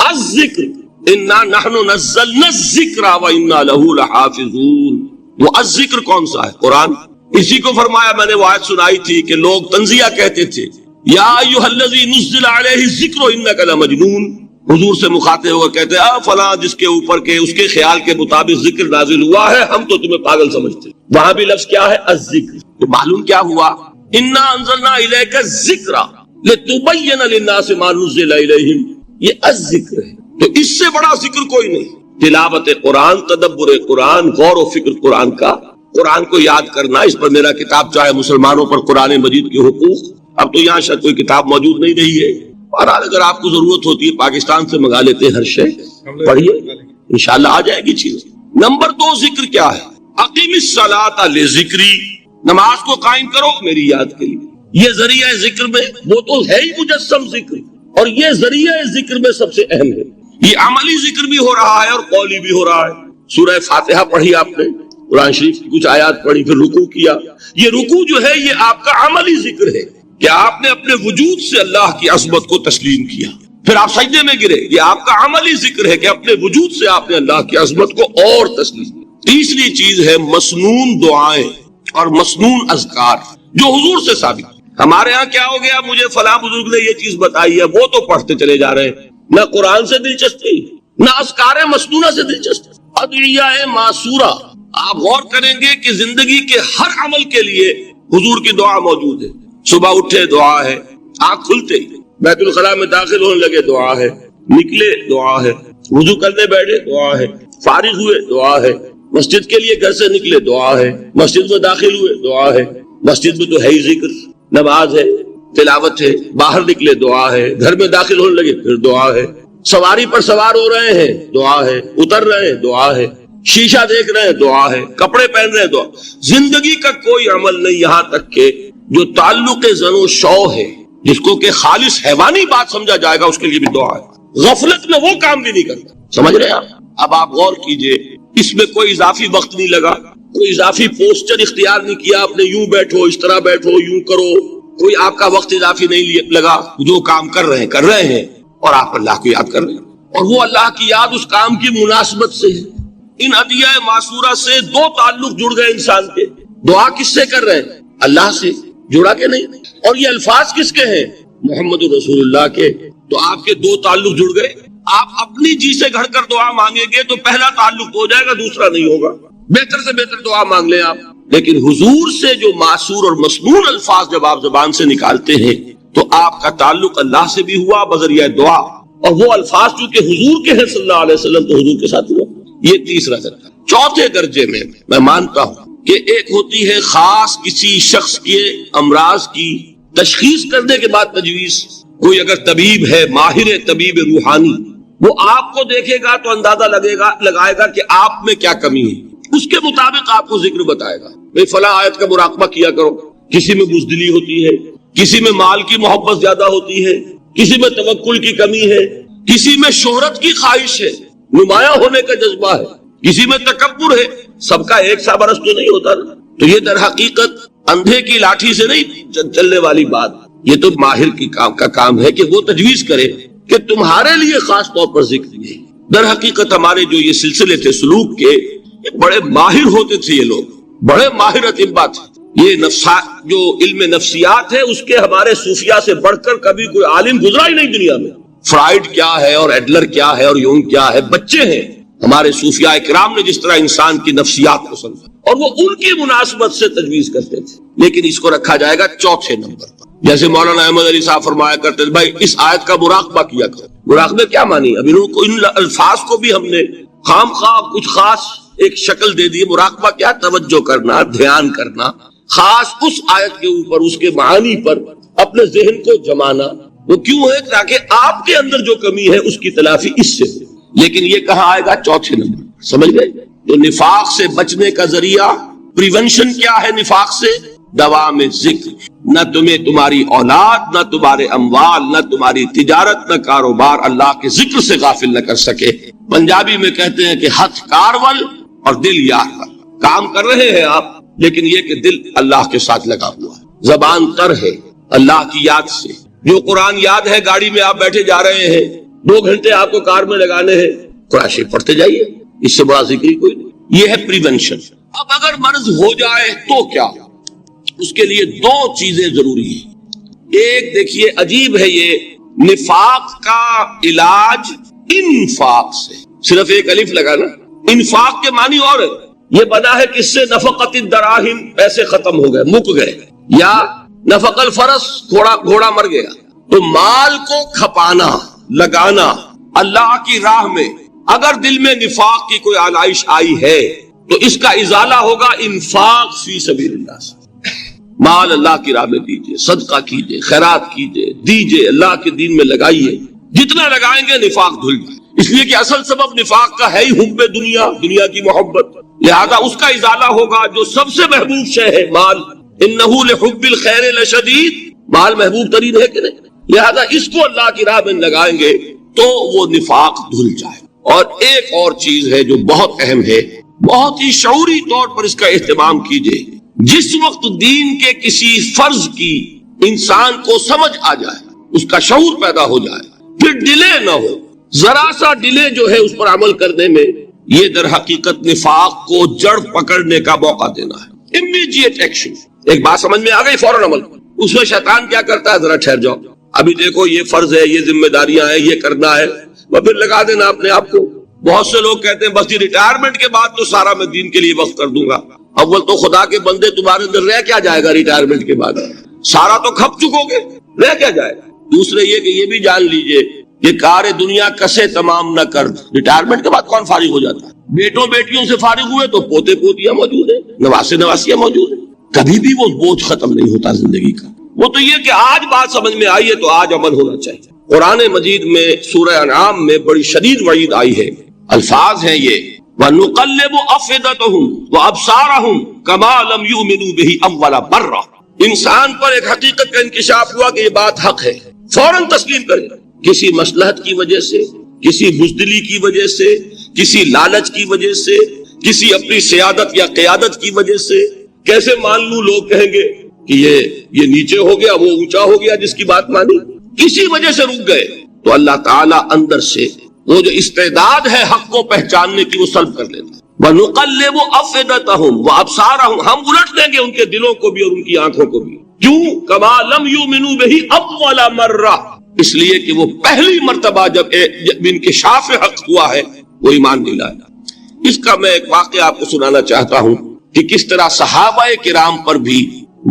الذکر انا نحن نزلنا الذکر وانا له لحافظون. وہ الذکر کون سا ہے؟ قرآن. اسی کو فرمایا، میں نے وہ آیت سنائی تھی کہ لوگ تنزیہ کہتے تھے یا ایھا الذی نزل علیہ الذکر انک لمجنون. حضور سے مخاطب ہوا کہتے ہیں فلاں جس کے اوپر کے اس کے خیال کے مطابق ذکر نازل ہوا ہے ہم تو تمہیں پاگل سمجھتے. وہاں بھی لفظ کیا ہے؟ الذکر. تو معلوم کیا ہوا؟ انا انزلنا الیک الذکر لتبین للناس ما نزل الیہم. یہ الذکر ہے. تو اس سے بڑا ذکر کوئی نہیں. تلاوت قرآن، تدبر قرآن، غور و فکر قرآن کا، قرآن کو یاد کرنا. اس پر میرا کتاب چاہے مسلمانوں پر قرآن مجید کے حقوق، اب تو یہاں شاید کوئی کتاب موجود نہیں رہی ہے، اور اگر آپ کو ضرورت ہوتی ہے پاکستان سے منگا لیتے ہیں ہر شے، پڑھیے انشاءاللہ آ جائے گی چیز. نمبر 2 ذکر کیا ہے؟ اقیم الصلاۃ لذکری. نماز کو قائم کرو میری یاد کے لیے. یہ ذریعہ ذکر میں وہ تو ہے ہی مجسم ذکر، اور یہ ذریعہ ذکر میں سب سے اہم ہے. یہ عملی ذکر بھی ہو رہا ہے اور قولی بھی ہو رہا ہے. سورہ فاتحہ پڑھی آپ نے، قرآن شریف کی کچھ آیات پڑھی، پھر رکوع کیا. یہ رکوع جو ہے یہ آپ کا عملی ذکر ہے کہ آپ نے اپنے وجود سے اللہ کی عظمت کو تسلیم کیا. پھر آپ سجدے میں گرے، یہ آپ کا عملی ذکر ہے کہ اپنے وجود سے آپ نے اللہ کی عظمت کو اور تسلیم کیا. تیسری چیز ہے مسنون دعائیں اور مسنون اذکار جو حضور سے ثابت. ہمارے ہاں کیا ہو گیا، مجھے فلاں بزرگ نے یہ چیز بتائی ہے، وہ تو پڑھتے چلے جا رہے ہیں. نہ قرآن سے دلچسپی، نہ اذکار مسنونہ سے دلچسپی. ادعیہ معصورہ. آپ غور کریں گے کہ زندگی کے ہر عمل کے لیے حضور کی دعا موجود ہے. صبح اٹھے دعا ہے، آنکھ کھلتے ہی بیت الخلاء میں داخل ہونے لگے دعا ہے، نکلے دعا ہے، وضو کرنے بیٹھے دعا ہے، فارغ ہوئے دعا ہے، مسجد کے لیے گھر سے نکلے دعا ہے، مسجد میں داخل ہوئے دعا ہے. مسجد میں تو ہے ہی ذکر، نماز ہے، تلاوت ہے. باہر نکلے دعا ہے، گھر میں داخل ہونے لگے پھر دعا ہے. سواری پر سوار ہو رہے ہیں دعا ہے، اتر رہے ہیں دعا ہے. شیشہ دیکھ رہے ہیں دعا ہے، کپڑے پہن رہے ہیں دعا. زندگی کا کوئی عمل نہیں یہاں تک کہ جو تعلق زن و شو ہے، جس کو کہ خالص حیوانی بات سمجھا جائے گا، اس کے لیے بھی دعا ہے. غفلت میں وہ کام بھی نہیں کرتا. سمجھ رہے ہیں آپ؟ اب آپ غور کیجئے، اس میں کوئی اضافی وقت نہیں لگا، کوئی اضافی پوسچر اختیار نہیں کیا آپ نے، یوں بیٹھو، اس طرح بیٹھو، یوں کرو، کوئی آپ کا وقت اضافی نہیں لگا. جو کام کر رہے ہیں اور آپ اللہ کو یاد کر رہے ہیں، اور وہ اللہ کی یاد اس کام کی مناسبت سے ہے. ان ادعیہ معصورہ سے دو تعلق جڑ گئے انسان کے. دعا کس سے کر رہے ہیں؟ اللہ سے. جڑا کہ نہیں؟ اور یہ الفاظ کس کے ہیں؟ محمد رسول اللہ کے. تو آپ کے دو تعلق جڑ گئے. آپ اپنی جی سے گھڑ کر دعا مانگیں گے تو پہلا تعلق ہو جائے گا، دوسرا نہیں ہوگا. بہتر سے بہتر دعا مانگ لیں آپ. لیکن حضور سے جو معصور اور مسنون الفاظ جب آپ زبان سے نکالتے ہیں تو آپ کا تعلق اللہ سے بھی ہوا بذریعہ دعا، اور وہ الفاظ چونکہ حضور کے ہیں صلی اللہ علیہ وسلم، تو حضور کے ساتھ ہوا. یہ تیسرا درجہ. چوتھے درجے میں مانتا ہوں کہ ایک ہوتی ہے خاص کسی شخص کے امراض کی تشخیص کرنے کے بعد تجویز. کوئی اگر طبیب ہے، ماہر طبیب روحانی، وہ آپ کو دیکھے گا تو اندازہ لگائے گا کہ آپ میں کیا کمی ہے، اس کے مطابق آپ کو ذکر بتائے گا. بھئی فلاں آیت کا مراقبہ کیا کرو. کسی میں بزدلی ہوتی ہے، کسی میں مال کی محبت زیادہ ہوتی ہے، کسی میں توکل کی کمی ہے، کسی میں شہرت کی خواہش ہے، نمایاں ہونے کا جذبہ ہے، کسی میں تکبر ہے. سب کا ایک سا برس تو نہیں ہوتا نا. تو یہ در حقیقت اندھے کی لاٹھی سے نہیں چلنے والی بات. یہ تو ماہر کا کام ہے کہ وہ تجویز کرے کہ تمہارے لیے خاص طور پر ذکر نہیں. در حقیقت ہمارے جو یہ سلسلے تھے سلوک کے، یہ بڑے ماہر ہوتے تھے، یہ لوگ بڑے ماہر اطباء تھے. یہ جو علم نفسیات ہے اس کے ہمارے صوفیاء سے بڑھ کر کبھی کوئی عالم گزرا ہی نہیں دنیا میں. فرائیڈ کیا ہے اور ایڈلر کیا ہے اور یونگ کیا ہے، بچے ہیں. ہمارے صوفیاء اکرام نے جس طرح انسان کی نفسیات کو سمجھا اور وہ ان کی مناسبت سے تجویز کرتے تھے. لیکن اس کو رکھا جائے گا چوتھے نمبر پر. جیسے مولانا احمد علی صاحب فرمایا کرتے تھے، بھائی اس آیت کا مراقبہ کیا کرو. مراقبہ کیا مانی؟ ابھی ان الفاظ کو بھی ہم نے خام خواہ کچھ خاص ایک شکل دے دی. مراقبہ کیا؟ توجہ کرنا، دھیان کرنا، خاص اس آیت کے اوپر، اس کے معانی پر اپنے ذہن کو جمانا. وہ کیوں ہے؟ تاکہ آپ کے اندر جو کمی ہے اس کی تلافی اس سے ہو. لیکن یہ کہاں آئے گا؟ چوتھے نمبر. سمجھ گئے؟ تو نفاق سے بچنے کا ذریعہ، پریونشن کیا ہے نفاق سے؟ دوام ذکر. نہ تمہیں تمہاری اولاد، نہ تمہارے اموال، نہ تمہاری تجارت، نہ کاروبار اللہ کے ذکر سے غافل نہ کر سکے. پنجابی میں کہتے ہیں کہ ہتھ کارول اور دل یار ول. کام کر رہے ہیں آپ، لیکن یہ کہ دل اللہ کے ساتھ لگا ہوا ہے. زبان تر ہے اللہ کی یاد سے. جو قرآن یاد ہے، گاڑی میں آپ بیٹھے جا رہے ہیں، 2 گھنٹے آپ کو کار میں لگانے ہیں، قرآن شریف پڑھتے جائیے. اس سے بڑا ذکر ہی کوئی نہیں. یہ ہے پریونشن. اب اگر مرض ہو جائے تو کیا؟ اس کے لیے 2 چیزیں ضروری ہیں. ایک دیکھیے عجیب ہے، یہ نفاق کا علاج انفاق سے. صرف ایک الف لگا نا. انفاق کے معنی اور یہ بنا ہے کس سے؟ نفقت الدراہم، پیسے ختم ہو گئے، مک گئے. یا نفق الفرس، گھوڑا مر گیا. تو مال کو کھپانا، لگانا اللہ کی راہ میں. اگر دل میں نفاق کی کوئی آلائش آئی ہے تو اس کا ازالہ ہوگا انفاق فی سبیل اللہ سے. مال اللہ کی راہ میں دیجئے، صدقہ کیجئے، خیرات کیجئے، دیجئے، اللہ کے دین میں لگائیے. جتنا لگائیں گے نفاق دھل جائے. اس لیے کہ اصل سبب نفاق کا ہے ہی حب دنیا کی محبت. لہذا اس کا ازالہ ہوگا جو سب سے محبوب شے ہے، مال. انہ لحب الخیر لشدید. مال محبوب ترین ہے کہ نہیں؟ لہذا اس کو اللہ کی راہ میں لگائیں گے تو وہ نفاق دھل جائے. اور ایک اور چیز ہے جو بہت اہم ہے، بہت ہی شعوری طور پر اس کا اہتمام کیجئے. جس وقت دین کے کسی فرض کی انسان کو سمجھ آ جائے، اس کا شعور پیدا ہو جائے، پھر ڈیلے نہ ہو. ذرا سا ڈیلے جو ہے اس پر عمل کرنے میں، یہ در حقیقت نفاق کو جڑ پکڑنے کا موقع دینا ہے. Immediate action. ایک بات سمجھ میں آ گئی، فوراً عمل. اس میں شیطان کیا کرتا ہے؟ ذرا ٹھہر جاؤ، ابھی دیکھو یہ فرض ہے، یہ ذمہ داریاں ہیں، یہ کرنا ہے، وہ پھر لگا دینا اپنے آپ کو. بہت سے لوگ کہتے ہیں بس یہ ریٹائرمنٹ کے بعد تو سارا میں دین کے لیے وقت کر دوں گا. اول تو خدا کے بندے تمہارے اندر رہ کیا جائے گا ریٹائرمنٹ کے بعد؟ سارا تو کھپ چکو گے، رہ کیا جائے گا؟ دوسرے یہ کہ یہ بھی جان لیجئے کہ کار دنیا کسے تمام نہ کر. ریٹائرمنٹ کے بعد کون فارغ ہو جاتا ہے؟ بیٹوں بیٹیوں سے فارغ ہوئے تو پوتے پوتیاں موجود ہیں، نواسے نواسیاں موجود ہیں. کبھی بھی وہ بوجھ ختم نہیں ہوتا زندگی کا. وہ تو یہ کہ آج بات سمجھ میں آئی ہے تو آج عمل ہونا چاہیے. قرآن مجید میں سورہ انعام میں بڑی شدید وعید آئی ہے. الفاظ ہیں یہ وَنُقَلِّبُ أَفْئِدَتَهُمْ وَأَبْصَارَهُمْ كَمَا لَمْ يُؤْمِنُوا بِهِ أَوَّلَ مَرَّةٍ۔ انسان پر ایک حقیقت کا انکشاف ہوا کہ یہ بات حق ہے، فوراً تسلیم کرے، کسی مصلحت کی وجہ سے، کسی بزدلی کی وجہ سے، کسی لالچ کی وجہ سے، کسی اپنی سیادت یا قیادت کی وجہ سے کیسے مان لوں؟ لوگ کہیں گے کہ یہ نیچے ہو گیا، وہ اونچا ہو گیا جس کی بات مانی، کسی وجہ سے رک گئے تو اللہ تعالیٰ اندر سے وہ جو استعداد ہے حق کو پہچاننے کی وہ سلب کر لیتا ہے۔ وَنُقَلِّبُ أَفْئِدَتَهُمْ وَأَبْصَارَهُمْ، ہم الٹ دیں گے ان کے دلوں کو بھی اور ان کی آنکھوں کو بھی۔ کیوں؟ كَمَا لَمْ يُؤْمِنُوا بِهِ أَوَّلَ مَرَّةٍ، اس لیے کہ وہ پہلی مرتبہ جب انکشاف حق ہوا ہے وہ ایمان نہیں لایا۔ اس کا میں ایک واقعہ آپ کو سنانا چاہتا ہوں کہ کس طرح صحابہ کرام پر بھی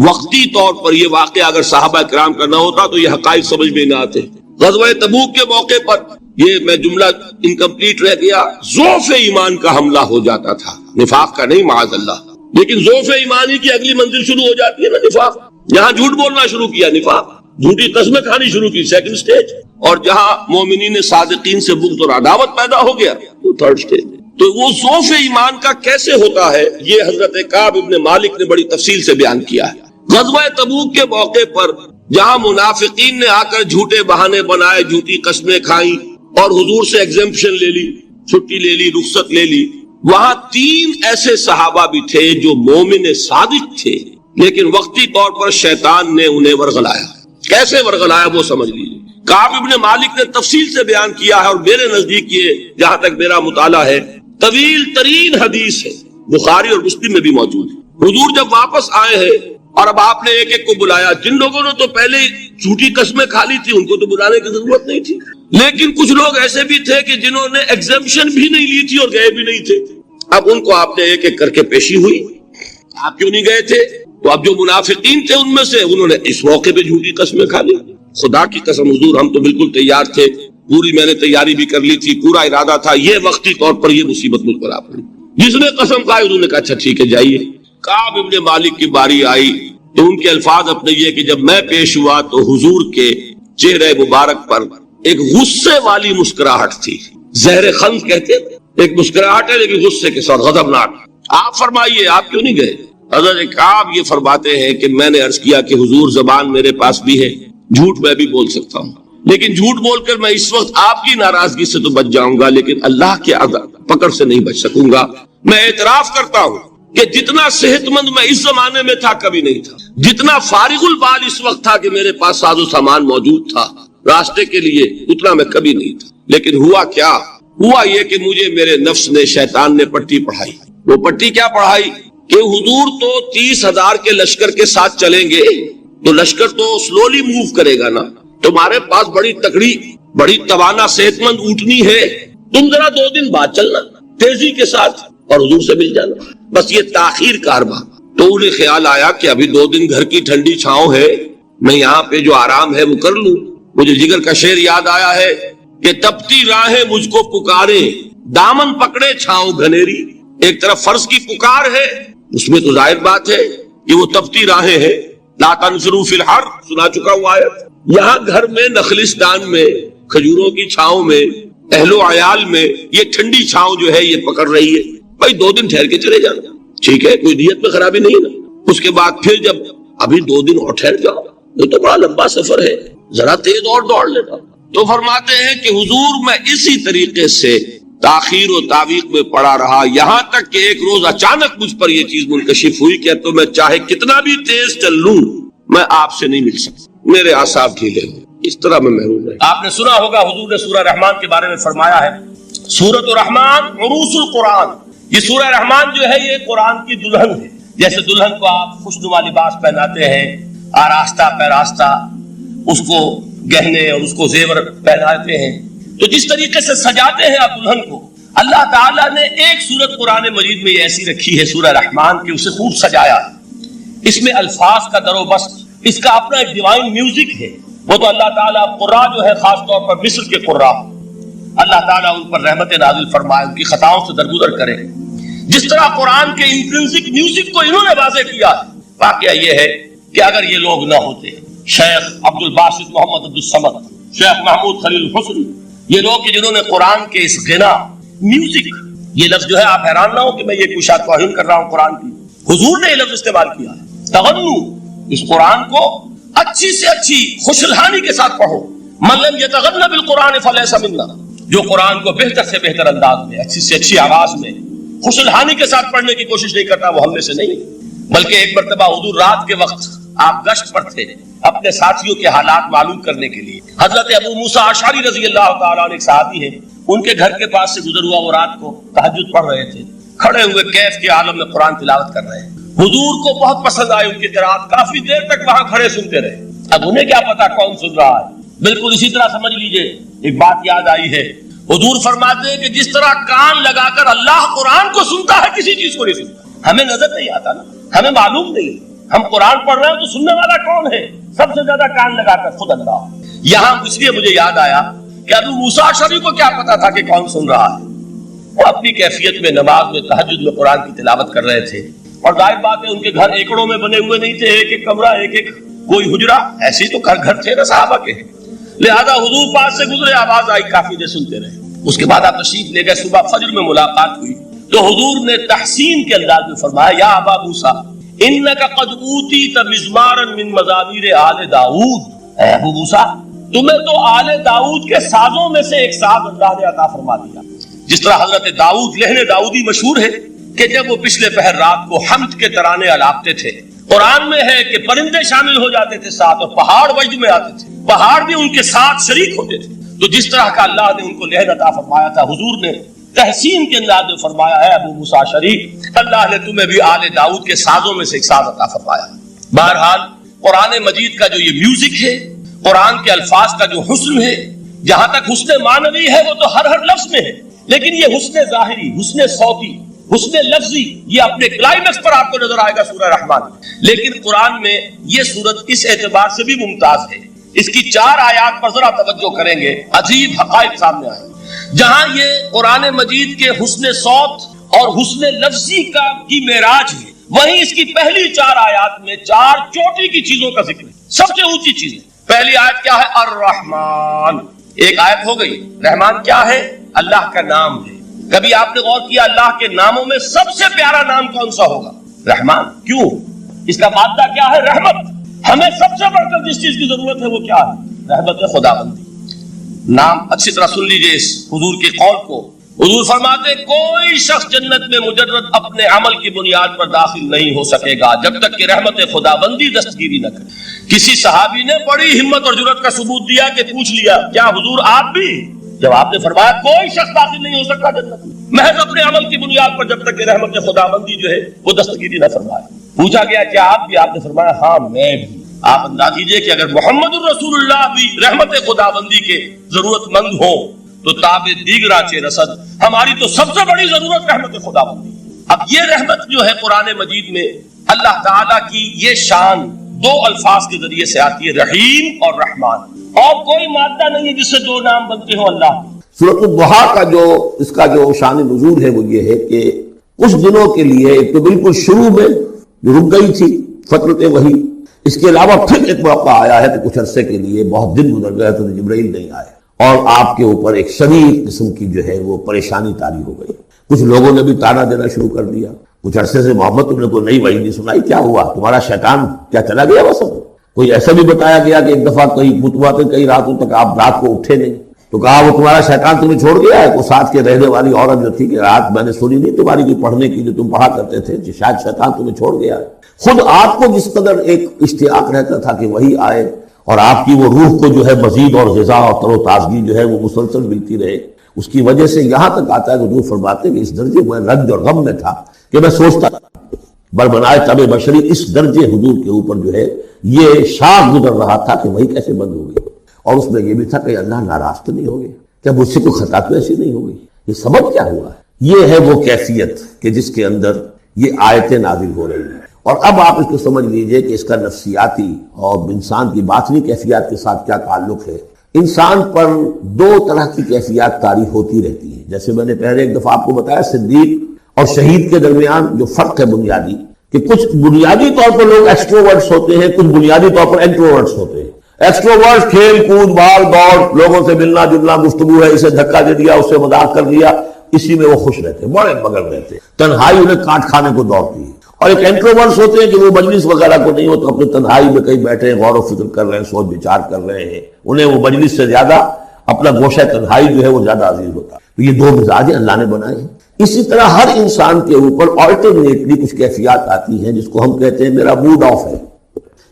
وقتی طور پر یہ واقعہ اگر صحابہ کرام کا نہ ہوتا تو یہ حقائق سمجھ میں نہ آتے۔ غزوہ تبوک کے موقع پر یہ میں جملہ انکمپلیٹ رہ گیا، ضعف ایمان کا حملہ ہو جاتا تھا، نفاق کا نہیں معاذ اللہ، لیکن ضعف ایمانی کی اگلی منزل شروع ہو جاتی ہے نا نفاق۔ جہاں جھوٹ بولنا شروع کیا نفاق، جھوٹی قسمیں کھانی شروع کی سیکنڈ سٹیج، اور جہاں مومنین صادقین سے بغض اور عداوت پیدا ہو گیا وہ تھرڈ سٹیج۔ تو وہ ضعف ایمان کا کیسے ہوتا ہے یہ حضرت کعب ابن مالک نے بڑی تفصیل سے بیان کیا ہے۔ غزوہ تبوک کے موقع پر جہاں منافقین نے آ کر جھوٹے بہانے بنائے، جھوٹی قسمیں کھائیں اور حضور سے ایگزمپشن لے لی، چھٹی لے لی، رخصت لے لی، وہاں 3 ایسے صحابہ بھی تھے جو مومن صادق تھے، لیکن وقتی طور پر شیطان نے انہیں ورغلایا۔ کیسے ورغلایا وہ سمجھ لیجیے۔ کعب ابن مالک نے تفصیل سے بیان کیا ہے، اور میرے نزدیک یہ جہاں تک میرا مطالعہ ہے طویل ترین حدیث ہے، بخاری اور مسلم میں بھی موجود ہے۔ حضور جب واپس آئے ہیں اور اب آپ نے ایک ایک کو بلایا، جن لوگوں نے تو پہلے جھوٹی قسمیں کھا لی تھی ان کو تو بلانے کی ضرورت نہیں تھی، لیکن کچھ لوگ ایسے بھی تھے کہ جنہوں نے ایگزمپشن بھی نہیں لی تھی اور گئے بھی نہیں تھے۔ اب ان کو آپ نے ایک ایک کر کے پیشی ہوئی، آپ کیوں نہیں گئے تھے؟ تو اب جو منافقین تھے ان میں سے انہوں نے اس موقع پہ جھوٹی قسمیں کھا لی۔ خدا کی قسم حضور ہم تو بالکل تیار تھے، پوری میں نے تیاری بھی کر لی تھی، پورا ارادہ تھا، یہ وقتی طور پر یہ مصیبت مجھ پر آ پڑی۔ جس نے قسم کھائی انہوں نے کہا اچھا ٹھیک ہے جائیے۔ کعب ابن مالک کی باری آئی تو ان کے الفاظ اپنے یہ کہ جب میں پیش ہوا تو حضور کے چہرے مبارک پر ایک غصے والی مسکراہٹ تھی، زہر خند کہتے ہیں، ایک مسکراہٹ ہے لیکن غصے کے ساتھ، غضبناک۔ آپ فرمائیے آپ کیوں نہیں گئے؟ حضرت کعب یہ فرماتے ہیں کہ میں نے عرض کیا کہ حضور زبان میرے پاس بھی ہے، جھوٹ میں بھی بول سکتا ہوں، لیکن جھوٹ بول کر میں اس وقت آپ کی ناراضگی سے تو بچ جاؤں گا لیکن اللہ کے پکڑ سے نہیں بچ سکوں گا۔ میں اعتراف کرتا ہوں کہ جتنا صحت مند میں اس زمانے میں تھا کبھی نہیں تھا، جتنا فارغ البال اس وقت تھا کہ میرے پاس ساز و سامان موجود تھا راستے کے لیے، اتنا میں کبھی نہیں تھا۔ لیکن ہوا کیا؟ ہوا یہ کہ مجھے میرے نفس نے، شیطان نے پٹی پڑھائی۔ وہ پٹی کیا پڑھائی کہ حضور تو 30,000 کے لشکر کے ساتھ چلیں گے تو لشکر تو سلولی موو کرے گا نا، تمہارے پاس بڑی تکڑی، بڑی توانا صحت مند اونٹنی ہے، تم ذرا 2 دن بعد چلنا تیزی کے ساتھ اور حضور سے مل جانا، بس یہ تاخیر کارواں۔ تو انہیں خیال آیا کہ ابھی 2 دن گھر کی ٹھنڈی چھاؤں ہے، میں یہاں پہ جو آرام ہے وہ کر لوں۔ مجھے جگر کا شعر یاد آیا ہے کہ تپتی راہیں مجھ کو پکارے، دامن پکڑے چھاؤں گھنیری۔ ایک طرف فرض کی پکار ہے، اس میں تو ظاہر بات ہے کہ وہ تپتی راہیں ہیں، لا تنفروا فی الحر سنا چکا ہوا آیت۔ یہاں گھر میں، نخلستان میں، کھجوروں کی چھاؤں میں، اہل و عیال میں یہ ٹھنڈی چھاؤں جو ہے یہ پکڑ رہی ہے، بھائی 2 دن ٹھہر کے چلے جانا، ٹھیک ہے، کوئی نیت میں خرابی نہیں نا۔ اس کے بعد پھر جب ابھی 2 دن اور ٹھہر جاؤ، یہ تو بڑا لمبا سفر ہے، ذرا تیز اور دوڑ لیتا۔ تو فرماتے ہیں کہ حضور میں اسی طریقے سے تاخیر و تعویق میں پڑا رہا، یہاں تک کہ ایک روز اچانک مجھ پر یہ چیز منکشف ہوئی کہ تو میں چاہے کتنا بھی تیز چل لوں میں آپ سے نہیں مل سکتا، میرے اعصاب ڈھیلے ہوئے، اس طرح میں محروم رہا۔ آپ نے سنا ہوگا حضور نے سورہ رحمان کے بارے میں فرمایا ہے، سورۃ الرحمان عروس القرآن، یہ سورہ رحمان جو ہے یہ قرآن کی دلہن ہے۔ جیسے دلہن کو آپ خوشنما لباس پہناتے ہیں، آراستہ پیراستہ، اس کو گہنے اور اس کو زیور پہناتے ہیں، تو جس طریقے سے سجاتے ہیں آپ دلہن کو، اللہ تعالیٰ نے ایک سورت قرآن مجید میں ایسی رکھی ہے سورہ رحمان کی، اسے خوب سجایا۔ اس میں الفاظ کا در و بست، اس کا اپنا ایک ڈیوائن میوزک ہے۔ وہ تو اللہ تعالیٰ قراء جو ہے خاص طور پر مصر کے قراء، اللہ تعالیٰ ان پر رحمت نازل فرمائے، ان کی خطاؤں سے درگزر کرے۔ جس طرح قرآن کے انٹرنسک میوزک کو انہوں نے واضح کیا، واقعہ یہ ہے کہ اگر یہ لوگ نہ ہوتے، شیخ عبد الباسط محمد عبد الصمد، شیخ محمود خلیل الحسن، یہ لوگ کہ جنہوں نے قرآن کے اس غنا، میوزک، یہ لفظ جو ہے آپ حیران نہ ہو کہ میں یہ کوئی شاید توہین کر رہا ہوں قرآن کی، حضور نے یہ لفظ استعمال کیا ہے، تغنو، اس قرآن کو اچھی سے اچھی خوشلحانی کے ساتھ پڑھو، من لم یتغن بالقرآن فلیس منا، جو قرآن کو بہتر سے بہتر انداز میں، اچھی سے اچھی آواز میں، خوشلحانی کے ساتھ پڑھنے کی کوشش نہیں کرتا وہ ہم میں سے نہیں۔ بلکہ ایک مرتبہ حضور رات کے وقت آپ گشت پر تھے اپنے ساتھیوں کے حالات معلوم کرنے کے لیے، حضرت ابو موسیٰ اشعری رضی اللہ تعالیٰ عنہ ایک صحابی ہیں، ان کے گھر کے پاس سے گزر ہوا، وہ رات کو تہجد پڑھ رہے تھے، کھڑے ہوئے کیف کے عالم میں قرآن تلاوت کر رہے ہیں، حضور کو بہت پسند آئی ان کی قرات، کافی دیر تک وہاں کھڑے سنتے رہے۔ اب انہیں کیا پتا کون سن رہا ہے، بالکل اسی طرح سمجھ لیجئے ایک بات یاد آئی ہے، حضور فرماتے ہیں کہ جس طرح کان لگا کر اللہ قرآن کو سنتا ہے کسی چیز کو نہیں سنتا، ہمیں نظر نہیں آتا نا، ہمیں معلوم نہیں، ہم قرآن پڑھ رہے ہیں تو سننے والا کون ہے؟ سب سے زیادہ کان لگا کر خود اللہ۔ یہاں اس لیے مجھے یاد آیا کہ ابو موسیٰ اشعری کو کیا پتا تھا کہ کون سن رہا ہے، وہ اپنی کیفیت میں نماز میں تہجد میں قرآن کی تلاوت کر رہے تھے، اور ظاہر بات ہے ان کے گھر ایکڑوں میں بنے ہوئے نہیں تھے، ایک ایک کمرہ، ایک ایک کوئی حجرہ، ایسے ہی تو گھر تھے نا صحابہ کے، لہذا حضور پاس سے گزرے، آواز آئی، کافی دیر سنتے رہے، اس کے بعد آپ تشریف لے گئے، صبح فجر میں ملاقات ہوئی تو حضور نے تحسین کے انداز میں فرمایا، یا ابا موسیٰ انک قد اوتیت مزمارا من مزامیر آل داؤد، اے ابو موسیٰ تمہیں تو آل داؤد کے سازوں میں سے ایک ساز اللہ نے عطا فرما دیا۔ جس طرح حضرت داؤد، لہن داؤدی مشہور ہے کہ جب وہ پچھلے پہر رات کو حمد کے ترانے الاپتے تھے، قرآن میں ہے کہ پرندے شامل ہو جاتے تھے ساتھ، اور پہاڑ وجد میں آتے تھے، پہاڑ بھی ان کے ساتھ شریک ہوتے تھے، تو جس طرح کا اللہ نے ان کو لہن عطا فرمایا تھا، حضور نے تحسین کے انداز میں فرمایا ہے ابو موسیٰ اشعری، اللہ نے تمہیں بھی آل داؤد کے سازوں میں سے ایک ساز عطا فرمایا۔ بہرحال قرآن مجید کا جو یہ میوزک ہے، قرآن کے الفاظ کا جو حسن ہے، جہاں تک حسن معنوی ہے وہ تو ہر لفظ میں ہے، لیکن یہ حسن ظاہری، حسن صوتی، حسن لفظی، یہ اپنے کلائمیکس پر آپ کو نظر آئے گا سورہ رحمان میں۔ لیکن قرآن میں یہ سورت اس اعتبار سے بھی ممتاز ہے، اس کی 4 آیات پر ذرا توجہ کریں گے، عجیب حقائق سامنے آئیں گے۔ جہاں یہ قرآن مجید کے حسن صوت اور حسن لفظی کی معراج ہے، وہیں اس کی پہلی 4 آیات میں 4 چوٹی کی چیزوں کا ذکر ہے، سب سے اونچی چیز ہے۔ پہلی آیت کیا ہے؟ الرحمن، ایک آیت ہو گئی۔ رحمان کیا ہے؟ اللہ کا نام ہے۔ کبھی آپ نے غور کیا اللہ کے ناموں میں سب سے پیارا نام کون سا ہوگا؟ رحمان۔ کیوں؟ اس کا مادہ کیا ہے؟ رحمت۔ ہمیں سب سے بڑھ کر جس چیز کی ضرورت ہے وہ کیا ہے؟ رحمت خدا بندی۔ نام اچھی طرح سن لیجئے اس حضور کے قول کو۔ حضور فرماتے کوئی شخص جنت میں مجرد اپنے عمل کی بنیاد پر داخل نہیں ہو سکے گا جب تک کہ رحمت خدا بندی دستگیری نہ کرے۔ کسی صحابی نے بڑی ہمت اور جرأت کا ثبوت دیا کہ پوچھ لیا، کیا حضور آپ بھی؟ جب آپ نے فرمایا کوئی شخص داخل نہیں ہو سکتا جنت میں محض اپنے عمل کی بنیاد پر جب تک کہ رحمت خدا بندی جو ہے وہ دستگیری نہ فرمائے۔ پوچھا گیا کیا آپ بھی؟ آپ نے فرمایا ہاں میں بھی۔ آپ انداز کیجئے کہ اگر محمد الرسول اللہ بھی رحمت خدا بندی کے ضرورت مند ہو تو تاب دیگرا چے رسد، ہماری تو سب سے بڑی ضرورت رحمت خدا بندی۔ اب یہ رحمت جو ہے قرآن مجید میں اللہ تعالیٰ کی یہ شان 2 الفاظ کے ذریعے سے آتی ہے، رحیم اور رحمان، اور کوئی مادہ نہیں ہے جس سے 2 نام بنتے ہوں اللہ کے۔ سورۃ الضحیٰ کا جو اس کا جو شان نزول ہے وہ یہ ہے کہ کچھ دنوں کے لیے ایک تو بالکل شروع میں جو رک گئی تھی فترت وحی، اس کے علاوہ پھر ایک موقع آیا ہے کہ کچھ عرصے کے لیے بہت دن گزر گئے تو جبرائیل نہیں آئے، اور آپ کے اوپر ایک شدید قسم کی جو ہے وہ پریشانی طاری ہو گئی۔ کچھ لوگوں نے بھی تانا دینا شروع کر دیا، کچھ عرصے سے محمد تم نے کوئی نئی وحی نہیں سنائی، کیا ہوا تمہارا شیطان کیا چلا گیا بس؟ کوئی ایسا بھی بتایا گیا کہ ایک دفعہ کئی راتوں تک آپ رات کو اٹھے نہیں، تو کہا وہ تمہارا شیطان تمہیں چھوڑ گیا ہے؟ کوئی ساتھ کے رہنے والی عورت جو تھی کہ رات میں نے سنی نہیں تمہاری کوئی پڑھنے کی جو تم پڑھا کرتے تھے، کہ شاید شیطان تمہیں چھوڑ گیا ہے۔ خود آپ کو جس قدر ایک اشتیاق رہتا تھا کہ وہی آئے اور آپ کی وہ روح کو جو ہے مزید اور غذا اور تر و تازگی جو ہے وہ مسلسل ملتی رہے، اس کی وجہ سے یہاں تک آتا ہے کہ حضور فرماتے کہ اس درجے میں رنج اور غم میں تھا کہ میں سوچتا بربنائے طب بشری، اس درجے حضور کے اوپر جو ہے یہ شاخ گزر رہا تھا کہ وہی کیسے بند ہو گئی، اور اس میں یہ بھی تھا کہ اللہ ناراض تو نہیں ہو گئے، کیا مجھ سے کوئی خطا تو ایسی نہیں ہو گئی؟ یہ سبب کیا ہوا ہے؟ یہ ہے وہ کیفیت کہ جس کے اندر یہ آیتیں نازل ہو رہی ہیں۔ اور اب آپ اس کو سمجھ لیجئے کہ اس کا نفسیاتی اور انسان کی باطنی کیفیات کے ساتھ کیا تعلق ہے۔ انسان پر 2 طرح کی کیفیات طاری ہوتی رہتی ہیں، جیسے میں نے پہلے ایک دفعہ آپ کو بتایا صدیق اور شہید کے درمیان جو فرق ہے بنیادی، کہ کچھ بنیادی طور پر لوگ ایکسٹروورٹس ہوتے ہیں، کچھ بنیادی طور پر انٹروورٹس ہوتے ہیں۔ ایکسٹروورٹس کھیل کود بھاگ دوڑ، لوگوں سے ملنا جلنا، گفتگو ہے، اسے دھکا دے دیا، اس سے مذاق کر دیا، اسی میں وہ خوش رہتے ہیں، بڑے مگن رہتے ہیں، تنہائی انہیں کاٹ کھانے کو دوڑتی ہے۔ اور ایک انٹروورٹس ہوتے ہیں کہ وہ مجلس وغیرہ کو نہیں ہوتا، اپنے تنہائی میں کہیں بیٹھے ہیں، غور و فکر کر رہے ہیں، سوچ بچار کر رہے ہیں، انہیں وہ مجلس سے زیادہ اپنا گوشہ تنہائی جو ہے وہ زیادہ عزیز ہوتا ہے۔ تو یہ دو مزاج اللہ نے بنائے ہیں۔ اسی طرح ہر انسان کے اوپر آلٹرنیٹلی کچھ کیفیات آتی ہیں جس کو ہم کہتے ہیں میرا موڈ آف ہے،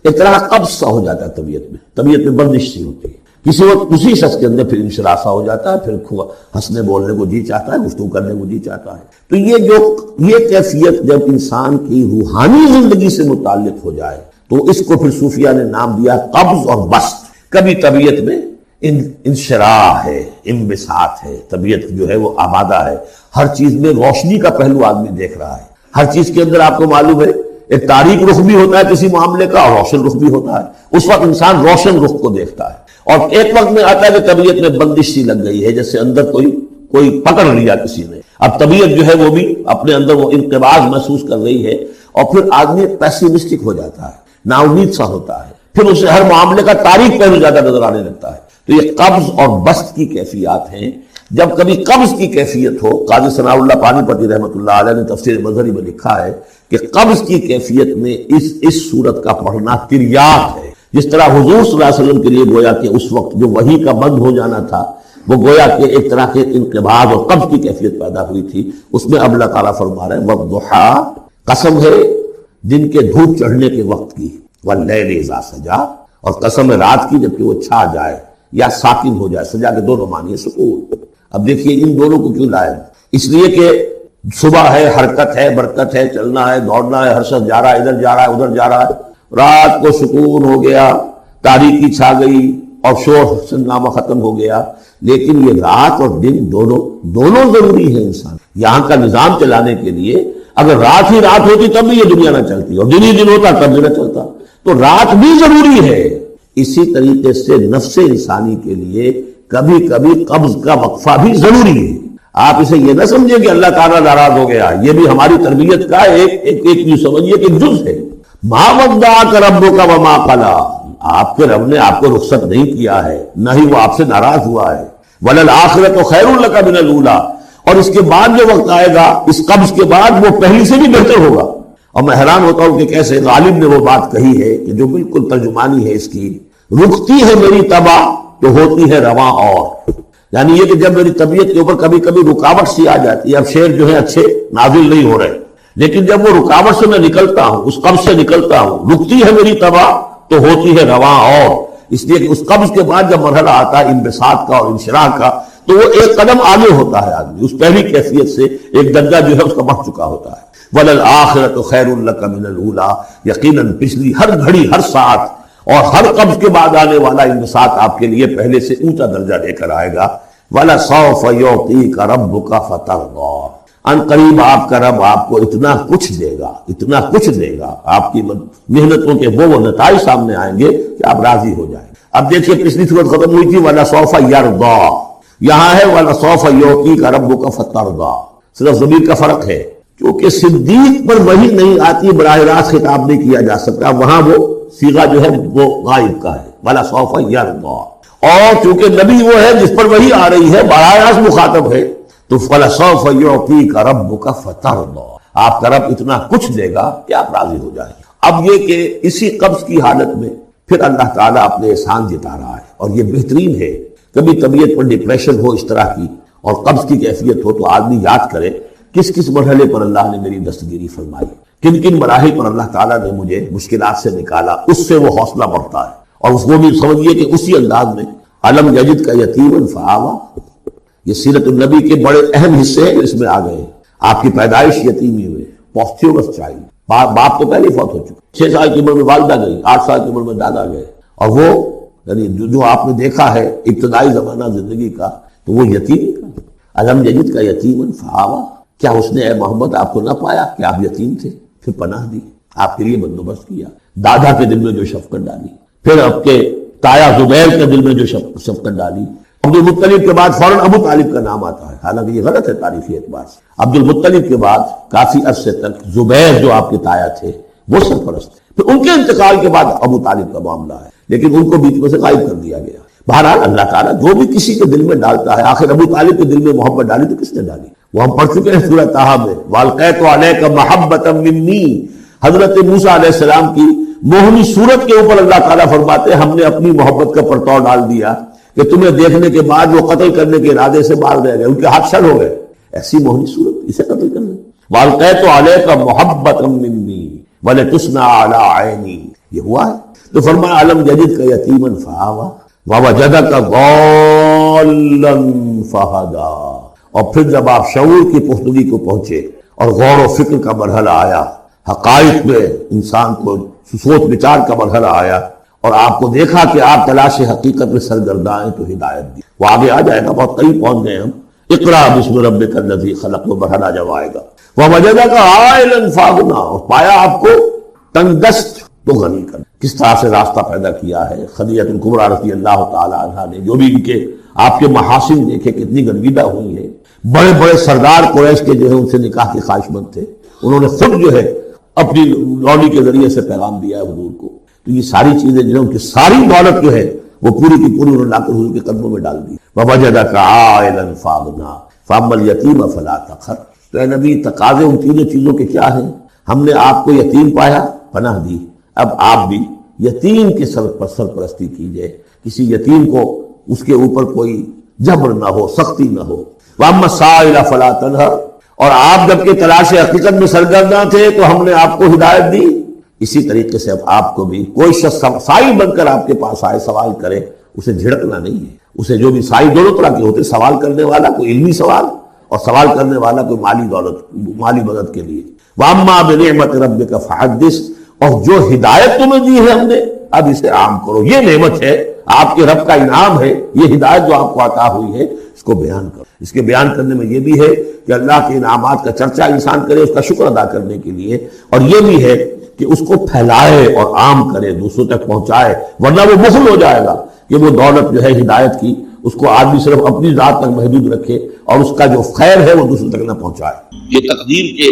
ایک طرح کا قبض سا ہو جاتا ہے طبیعت میں بندش سی ہوتی ہے، کسی وقت اسی شخص کے اندر پھر انشراح سا ہو جاتا ہے، پھر ہنسنے بولنے کو جی چاہتا ہے، گفتگو کرنے کو جی چاہتا ہے۔ تو یہ کیفیت جب انسان کی روحانی زندگی سے متعلق ہو جائے تو اس کو پھر صوفیہ نے نام دیا قبض اور بسط۔ کبھی طبیعت میں انشراح ہے، انبساط ہے، طبیعت جو ہے وہ آبادہ ہے، ہر چیز میں روشنی کا پہلو آدمی دیکھ رہا ہے، ہر چیز کے اندر آپ کو معلوم ہے ایک تاریک رخ بھی ہوتا ہے کسی معاملے کا اور روشن رخ بھی ہوتا ہے، اس وقت انسان روشن رخ کو دیکھتا ہے۔ اور ایک وقت میں آتا ہے کہ طبیعت میں بندش سی لگ گئی ہے، جیسے اندر کوئی پکڑ لیا کسی نے، اب طبیعت جو ہے وہ بھی اپنے اندر وہ انقباض محسوس کر رہی ہے، اور پھر آدمی پیسیمسٹک ہو جاتا ہے، نا امید سا ہوتا ہے، پھر اسے ہر معاملے کا تاریک پہلو زیادہ نظر آنے لگتا ہے۔ تو یہ قبض اور بسط کی کیفیات ہیں۔ جب کبھی قبض کی کیفیت ہو، قاضی ثناء اللہ پانی پتی رحمۃ اللہ علیہ نے تفسیر مظہری میں لکھا ہے کہ قبض کی کیفیت میں اس صورت کا پڑھنا تریاق ہے، جس طرح حضور صلی اللہ علیہ وسلم کے لیے گویا کہ اس وقت جو وحی کا بند ہو جانا تھا وہ گویا کہ ایک طرح کے انقباض اور قبض کی کیفیت پیدا ہوئی تھی، اس میں اب اللہ تعالیٰ فرما رہے ہیں وَالضُّحَىٰ، قسم ہے دن کے دھوپ چڑھنے کے وقت کی، وَاللَّيْلِ إِذَا سَجَىٰ، اور قسم ہے رات کی جبکہ وہ چھا جائے یا ساکن ہو جائے، سجا کے دونوں معنی ہے سکون۔ اب دیکھیے ان دونوں کو کیوں لائے؟ اس لیے کہ صبح ہے، حرکت ہے، برکت ہے، چلنا ہے، دوڑنا ہے، ہر شخص جا رہا ہے، ادھر جا رہا ہے ادھر جا رہا ہے، رات کو سکون ہو گیا، تاریکی چھا گئی اور شور ہنگامہ ختم ہو گیا۔ لیکن یہ رات اور دن دونوں ضروری ہے انسان یہاں کا نظام چلانے کے لیے۔ اگر رات ہی رات ہوتی تب بھی یہ دنیا نہ چلتی، اور دن ہی دن ہوتا تب بھی نہ چلتا، تو رات بھی ضروری ہے۔ اسی طریقے سے نفس انسانی کے لیے کبھی کبھی قبض کا وقفہ بھی ضروری ہے۔ آپ اسے یہ نہ سمجھیں کہ اللہ تعالیٰ ناراض ہو گیا، یہ بھی ہماری تربیت کا ایک یوں سمجھیے کہ جز ہے۔ ما ودعک ربک وما قلی، آپ کے رب نے آپ کو رخصت نہیں کیا ہے، نہ ہی وہ آپ سے ناراض ہوا ہے۔ وللآخرۃ خیر لک من الاولی، اور اس کے بعد جو وقت آئے گا اس قبض کے بعد وہ پہلی سے بھی بہتر ہوگا۔ اور میں حیران ہوتا ہوں کہ کیسے غالب نے وہ بات کہی ہے کہ جو بالکل ترجمانی ہے اس کی، رکتی ہے میری طبع تو ہوتی ہے رواں اور، یعنی یہ کہ جب میری طبیعت کے اوپر کبھی کبھی رکاوٹ سی آ جاتی ہے، اب شعر جو ہے اچھے نازل نہیں ہو رہے، لیکن جب وہ رکاوٹ سے میں نکلتا ہوں، اس قبض سے نکلتا ہوں، رکتی ہے میری طبع تو ہوتی ہے رواں اور، اس لیے کہ اس قبض کے بعد جب مرحلہ آتا ہے انبساط کا اور انشراح کا تو وہ ایک قدم آگے ہوتا ہے، آدمی اس پہلی کیفیت سے ایک درجہ جو ہے اس کا بڑھ چکا ہوتا ہے۔ وَلَلْآخِرَةُ خَيْرٌ لَكَ مِنَ الْأُولَىٰ، یقیناً پچھلی ہر گھڑی، ہر ساعت اور ہر قبض کے بعد آنے والا انبساط آپ کے لیے پہلے سے اونچا درجہ لے کر آئے گا۔ وَلَسَوْفَ يُعْطِيكَ رَبُّكَ فَتَرْضَىٰ، ان قریب آپ کا رب آپ کو اتنا کچھ دے گا، اتنا کچھ دے گا، آپ کی محنتوں کے وہ نتائج سامنے آئیں گے کہ آپ راضی ہو جائیں۔ اب دیکھیے پچھلی صورت ختم ہوئی تھی وَلَسَوْفَ يَرْضَىٰ، یہاں ہے وَلَسَوْفَ يُعْطِيكَ رَبُّكَ فَتَرْضَىٰ، صرف ضمیر کا فرق ہے، کیونکہ صدیق پر وحی نہیں آتی، براہ راست خطاب نہیں کیا جا سکتا، وہاں وہ صیغہ جو ہے وہ غائب کا ہے وَلَسَوْفَ يَرْضَىٰ، اور چونکہ نبی وہ ہے جس پر وحی آ رہی ہے، براہ راست مخاطب ہے، تو فَلَسَوْفَ يُعْطِيكَ رَبُّكَ فَتَرْضَىٰ، آپ کا رب اتنا کچھ دے گا کہ آپ راضی ہو جائیں۔ اب یہ کہ اسی قبض کی حالت میں پھر اللہ تعالیٰ اپنے احسان جتا رہا ہے، اور یہ بہترین ہے۔ کبھی طبیعت پر ڈپریشن ہو اس طرح کی اور قبض کی کیفیت ہو تو آدمی یاد کرے کس کس مرحلے پر اللہ نے میری دستگیری فرمائی، کن کن مراحل پر اللہ تعالیٰ نے مجھے مشکلات سے نکالا، اس سے وہ حوصلہ بڑھتا ہے۔ اور اس کو بھی سمجھیے کہ اسی انداز میں علم یجد کا یتیما فآویٰ، یہ سیرت النبی کے بڑے اہم حصے ہیں اس میں آ گئے۔ آپ کی پیدائش یتیمی ہوئے، پوسٹیومس چائلڈ، باپ تو پہلے فوت ہو چکا، 6 سال کی عمر میں والدہ گئی، 8 سال کی عمر میں دادا گئے، اور وہ یعنی جو آپ نے دیکھا ہے ابتدائی زمانہ زندگی کا تو وہ یتیم کا، علم یجد کا یتیما فآویٰ، کیا اس نے اے محمد آپ کو نہ پایا کہ آپ یتیم تھے، پھر پناہ دی، آپ کے لیے بندوبست کیا، دادا کے دل میں جو شفقت ڈالی، پھر آپ کے تایا زبیر کے دل میں جو شفقت ڈالی۔ عبد المطلب کے بعد فوراً ابو طالب کا نام آتا ہے، حالانکہ یہ غلط ہے تاریخی اعتبار سے۔ عبد المطلب کے بعد کافی عرصے تک زبیر جو آپ کے تایا تھے وہ سرپرست تھے، پھر ان کے انتقال کے بعد ابو طالب کا معاملہ ہے، لیکن ان کو بیچ میں سے غائب کر دیا گیا۔ بہرحال اللہ تعالیٰ جو بھی کسی کے دل میں ڈالتا ہے، آخر ابو طالب کے دل میں محبت ڈالی تو کس نے ڈالی؟ وہ ہم پڑھ چکے ہیں سورہ طٰہٰ میں، وَأَلْقَيْتُ عَلَيْكَ مَحَبَّةً مِّنِّي۔ حضرت موسیٰ علیہ السلام کی موہنی صورت کے اوپر اللہ تعالیٰ فرماتے ہیں ہم نے اپنی محبت کا پرتو ڈال دیا کہ تمہیں دیکھنے کے بعد وہ قتل کرنے کے ارادے سے باہر رہ گئے، ان کے ہاتھ شل ہو گئے، ایسی موہنی صورت، اسے قتل کرنا۔ وَأَلْقَيْتُ عَلَيْكَ مَحَبَّةً مِّنِّي وَلِتُصْنَعَ عَلَىٰ عَيْنِي، یہ ہوا ہے۔ تو فرمایا أَلَمْ يَجِدْكَ يَتِيمًا فَآوَىٰ وَوَجَدَكَ ضَالًّا فَهَدَىٰ، اور پھر جب آپ شعور کی پختگی کو پہنچے اور غور و فکر کا مرحلہ آیا، حقائق میں انسان کو سوچ بچار کا مرحلہ آیا اور آپ کو دیکھا کہ آپ تلاش حقیقت میں سرگرداں ہیں تو ہدایت دی۔ وہ آگے آ جائے گا، بہت قریب پہنچ گئے ہم، اقرأ بسم ربک الذی خلق، وہ مرحلہ جب آئے گا۔ وَوَجَدَكَ عَائِلًا فَأَغْنَىٰ، اور پایا آپ کو تنگ دست تو غنی کر، کس طرح سے راستہ پیدا کیا ہے۔ خدیجہ الکبریٰ رضی اللہ تعالی عنہا نے جو بھی ان کے آپ کے محاسن دیکھے، کتنی گرویدہ ہوئی ہیں۔ بڑے بڑے سردار قریش کے جو ہے ان سے نکاح کے خواہش مند تھے، انہوں نے خود جو ہے اپنی لونی کے ذریعے سے پیغام دیا ہے حضور کو۔ تو یہ ساری چیزیں جو ہے ان کی ساری دولت جو ہے وہ پوری کی پوری انہوں نے لا کر حضور کے قدموں میں ڈال دی۔ وَوَجَدَكَ عَائِلًا فَأَغْنَىٰ فَأَمَّا الْيَتِيمَ فَلَا تَقْهَرْ، تو اے نبی تقاضے ان تینوں چیزوں کے کیا ہیں؟ ہم نے آپ کو یتیم پایا، پناہ دی، اب آپ بھی یتیم کے سرپرستی کیجئے، کسی یتیم کو اس کے اوپر کوئی جبر نہ ہو، سختی نہ ہو۔ وَأَمَّا السَّائِلَ فَلَا تَنْهَرْ، اور آپ جب کہ تلاش حقیقت میں سرگرداں تھے تو ہم نے آپ کو ہدایت دی، اسی طریقے سے اب آپ کو بھی کوئی شخص سائل بن کر آپ کے پاس آئے سوال کرے، اسے جھڑکنا نہیں ہے۔ اسے جو بھی سائل دونوں طرح کے ہوتے، سوال کرنے والا کوئی علمی سوال اور سوال کرنے والا کوئی مالی مدد کے لیے۔ وَأَمَّا بِنِعْمَةِ رَبِّكَ فَحَدِّثْ، اور جو ہدایت تمہیں دی ہے ہم نے اب اسے عام کرو، یہ نعمت ہے، آپ کے رب کا انعام ہے، یہ ہدایت جو آپ کو عطا ہوئی ہے اس کو بیان کرو۔ اس کے بیان کرنے میں یہ بھی ہے کہ اللہ کے انعامات کا چرچہ انسان کرے، اس کا شکر ادا کرنے کے لیے، اور یہ بھی ہے کہ اس کو پھیلائے اور عام کرے، دوسروں تک پہنچائے، ورنہ وہ بخل ہو جائے گا کہ وہ دولت جو ہے ہدایت کی اس کو آدمی صرف اپنی ذات تک محدود رکھے اور اس کا جو خیر ہے وہ دوسروں تک نہ پہنچائے۔ یہ تقدیر کے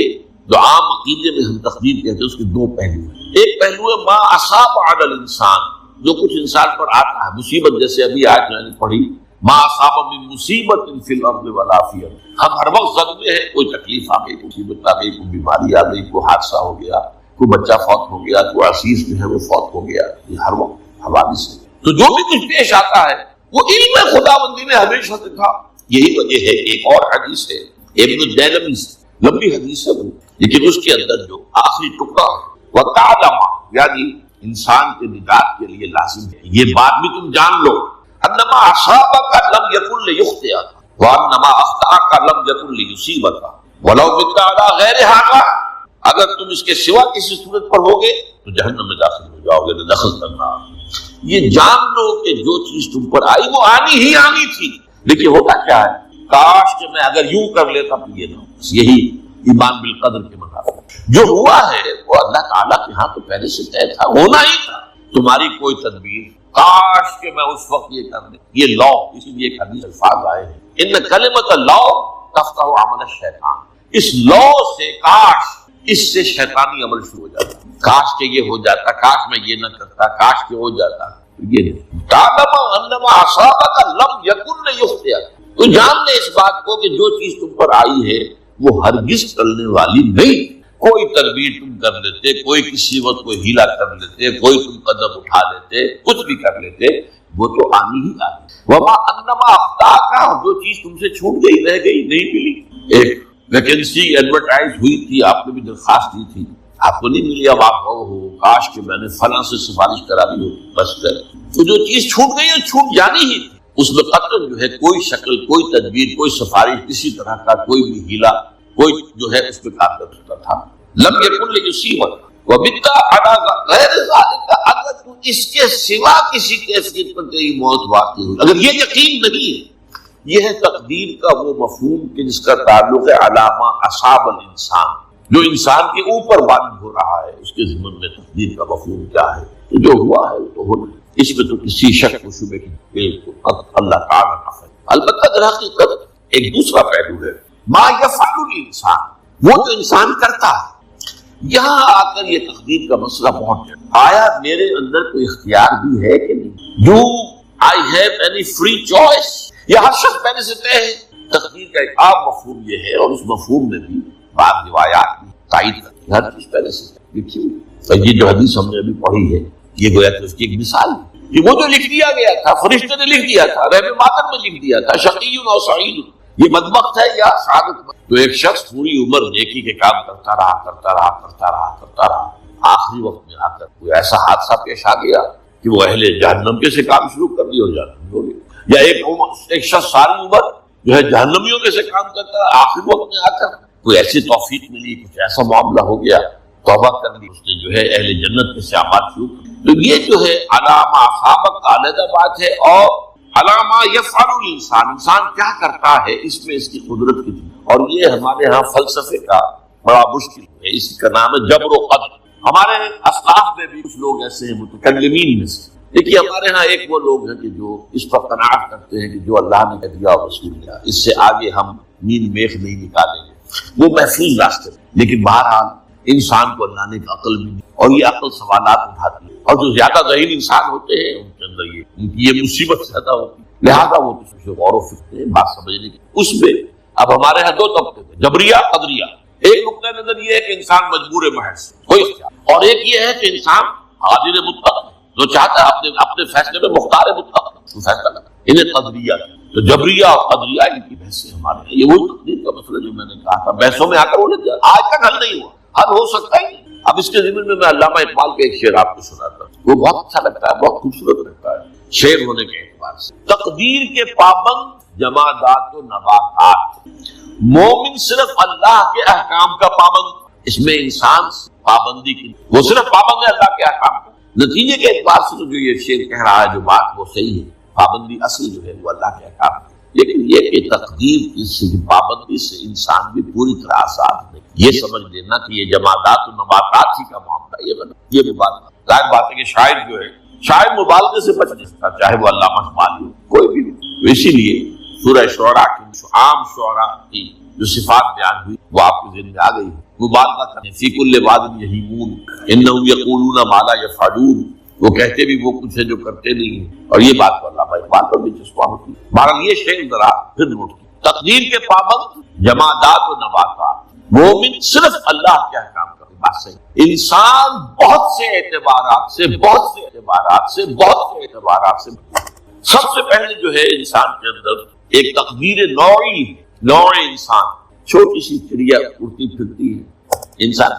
جو عام عقیدے میں ہم تقدیر کہتے ہیں اس کے دو پہلو ہیں۔ ایک پہلو ہے ما اصاب علی الانسان، جو کچھ انسان پر آتا ہے مصیبت، جیسے ابھی آج میں نے پڑھی ما اصاب من مصیبت فی الارض ولا فی انفسکم، ہم ہر وقت زد میں ہیں، کوئی تکلیف آ گئی، کوئی مصیبت آ گئی، کوئی بیماری آ گئی، کوئی حادثہ ہو گیا، کوئی بچہ فوت ہو گیا، کوئی عزیز جو ہے وہ فوت ہو گیا، یہ ہر وقت حوادث ہے۔ تو جو بھی کچھ پیش آتا ہے وہ علم خداوندی میں ہمیشہ سے تھا۔ یہی وجہ ہے، ایک اور حدیث ہے ابن الدیلمی، لمبی حدیث ہے وہ، لیکن اس کے اندر جو آخری ٹکڑا ہے وَتَعْلَمَ، یعنی انسان کے نجات کے لیے لازم ہے یہ بات بھی تم جان لو، انما اصابک لم یکن لیخطئک وانما اخطأک لم یکن لیصیبک ولو مت علی غیر ھذا، اگر تم اس کے سوا کسی صورت پر ہوگے تو جہنم میں داخل ہو جاؤ گے، دخلت النار۔ یہ جان لو کہ جو چیز تم پر آئی وہ آنی ہی آنی تھی، لیکن ہوتا کیا ہے، کاش کہ میں اگر یوں کر لیتا تو یہ نہ ہو۔ بس یہی ایمان بالقدر کے مطابق جو ہوا ہے وہ اللہ تعالیٰ کے ہاں تو پہلے سے طے تھا، ہونا ہی تھا، تمہاری کوئی تدبیر، کاش کہ میں اس وقت یہ کر دیں، یہ لا، اسی لیے ایک حدیث الفاظ آئے ہیں ان کلمۃ لا تفتح عمل الشیطان، اس لا سے کاش، اس سے شیطانی عمل شروع ہو جاتا، کاش کہ یہ ہو جاتا، کاش میں یہ نہ کرتا، کاش کہ ہو جاتا، یہ نہیں۔ تعلم انما اصابک لم یکن لیخطئک، تو جان لے اس بات کو کہ جو چیز تم پر آئی ہے وہ ہرگز ٹلنے والی نہیں، کوئی تدبیر تم کر لیتے، کوئی کسی وقت کوئی ہیلا کر لیتے، کوئی تم قدم اٹھا لیتے، کچھ بھی کر لیتے، وہ تو آنی ہی آنی۔ وما انما اخطاک، جو چیز تم سے چھوٹ گئی، رہ گئی، نہیں ملی، ایک ویکینسی ایڈورٹائز ہوئی تھی، آپ نے بھی درخواست دی تھی، آپ کو نہیں ملی، اب آپ ہو کاش کہ میں نے فلاں سے سفارش کرا دی ہو، بس کر، تو جو چیز چھوٹ گئی وہ چھوٹ جانی ہی تھی، اس میں قطعاً جو ہے کوئی شکل، کوئی تدبیر، کوئی سفارش کسی طرح کا، کوئی بھی ہیلا، کوئی جو ہے اس میں کام کر سکتا تھا۔ لم یکن لیصیبک وبت علی غیر ذلک، اگر تو اس کے سوا کسی کیفیت پر تیری موت واقع ہوئی، اگر یہ یقین نہیں ہے، یہ ہے تقدیر کا وہ مفہوم کہ جس کا تعلق ہے علامہ اصاب الانسان، جو انسان کے اوپر وارد ہو رہا ہے، اس کے ضمن میں تقدیر کا مفہوم کیا ہے، تو جو ہوا ہے وہ تو ہونا، اس میں تو کسی شک و شبے کی اللہ تعالیٰ کا ہے۔ البتہ در حقیقت ایک دوسرا پہلو ہے ما یفعل الانسان، وہ جو انسان کرتا ہے۔ یہاں آ کر یہ تقدیر کا مسئلہ پہنچ جائے، آیا میرے اندر کوئی اختیار بھی ہے کہ نہیں؟ Do I have any free choice؟ یہ ہر شخص پہلے سے طے ہے، تقدیر کا ایک عام مفہوم یہ ہے، اور اس مفہوم میں بھی بعض روایات میں تائید کرتی ہے، ہر چیز پہلے سے لکھی ہوئی ہے۔ اور یہ جو حدیث ہم نے ابھی پڑھی ہے یہ گویا کہ اس کی ایک مثال ہے کہ وہ جو لکھ دیا گیا تھا، فرشتے نے لکھ دیا تھا، رحم مادر میں لکھ دیا تھا، شقی و سعید، یہ بدبخت ہے یا سعادت مند۔ تو ایک شخص پوری عمر نیکی کے کام کرتا رہا، آخری وقت میں آ کر کوئی ایسا حادثہ پیش آ گیا کہ وہ اہل جہنم کے سے کام شروع کر دیا اور جہنم ہو گیا، یا ایک شخص ساری عمر جو ہے جہنمیوں میں سے کام کرتا ہے، آخری وقت میں آ کر کوئی ایسی توفیق ملی، کچھ ایسا معاملہ ہو گیا، توبہ کر لی، اس نے جو ہے اہل جنت میں سے اعمال شروع کر۔ تو یہ جو ہے علامہ اصابک کا علیحدہ بات ہے، اور علامہ یفعل الانسان، انسان کیا کرتا ہے اس میں اس کی قدرت کی تھی۔ اور یہ ہمارے ہاں فلسفے کا بڑا مشکل ہے، اسی کا نام ہے جبر و قدر۔ ہمارے اسلاف میں بھی کچھ لوگ ایسے ہیں متکلمین میں سے، دیکھیے ہمارے ہاں ایک وہ لوگ ہیں کہ جو اس پر قناعت کرتے ہیں کہ جو اللہ نے کہہ دیا اور رسول کیا، اس سے آگے ہم نیل میخ نہیں نکالیں گے، وہ محفوظ راستے۔ لیکن بہرحال انسان کو اللہ نے ایک عقل بھی دی، اور یہ عقل سوالات اٹھاتی ہے، اور جو زیادہ ذہین انسان ہوتے ہیں ان کے اندر ان کی یہ مصیبت زیادہ ہوتی ہے، لہٰذا وہ کسی سے غور و فکر ہے بات سمجھنے کی۔ اس میں اب ہمارے یہاں دو طبقے تھے، جبریہ قدریہ۔ ایک نقطہ نظر یہ ہے کہ انسان مجبور محض کوئی اختیار، اور ایک یہ ہے کہ انسان قادر مطلق ہے، جو چاہتا ہے اپنے فیصلے میں مختار مطلق ہے، فیصلہ کرتا ہے۔ انہیں قدریہ تو جبریہ اور قدریہ ان کی بحثیں ہمارے ہیں، یہ وہی تقدیر کا مسئلہ جو میں نے کہا تھا، بحثوں میں آ کر انہیں آج تک حل نہیں ہوا، حل ہو سکتا ہی نہیں۔ اب اس کے ضمن میں علامہ اقبال کا ایک شعر آپ کو سناتا ہوں، وہ بہت اچھا لگتا ہے، بہت خوبصورت لگتا ہے شعر ہونے کے اعتبار سے۔ تقدیر کے پابند جمادات و نباتات، مومن صرف اللہ کے احکام کا پابند، اس میں انسان پابندی کی، وہ صرف پابند ہے اللہ کے احکام کا۔ نتیجے کے اعتبار سے تو جو یہ شعر کہہ رہا ہے جو بات وہ صحیح ہے، پابندی اصل جو ہے وہ اللہ کے احکام ہے، لیکن یہ کہ تقدیر کی پابندی سے انسان بھی پوری طرح آزاد نہیں۔ یہ سمجھ لینا کہ یہ جمادات و نباتات ہی کا معاملہ، یہ غلط، یہ مبالغہ۔ ظاہر بات ہے کہ شاعر جو ہے، شاعر مبالغے سے بچ نہیں سکتا، چاہے وہ علامہ اقبال ہو کوئی بھی ہو۔ اسی لیے سورہ شعراء کی عام شعراء کی جو صفات بیان ہوئی وہ آپ کے ذہن میں آ گئی ہے۔ مبالغہ کرنے، فی کل واد یہیمون انہم یقولون ما لا یفعلون، وہ کہتے بھی وہ کچھ ہے جو کرتے نہیں ہیں، اور یہ بات کو علامہ اقبال پر بھی چسپاں ہوتی ہے۔ بہرحال یہ شعر ذرا پھر نوٹ کی، تقدیر کے پابند جمادات و نباتات، مومن صرف اللہ کے احکام کا، بات صحیح۔ انسان بہت سے اعتبارات سے سب سے پہلے جو ہے انسان کے اندر ایک تقدیر نوعی، نوع انسان، چھوٹی سی چڑیا اڑتی پھرتی ہے، انسان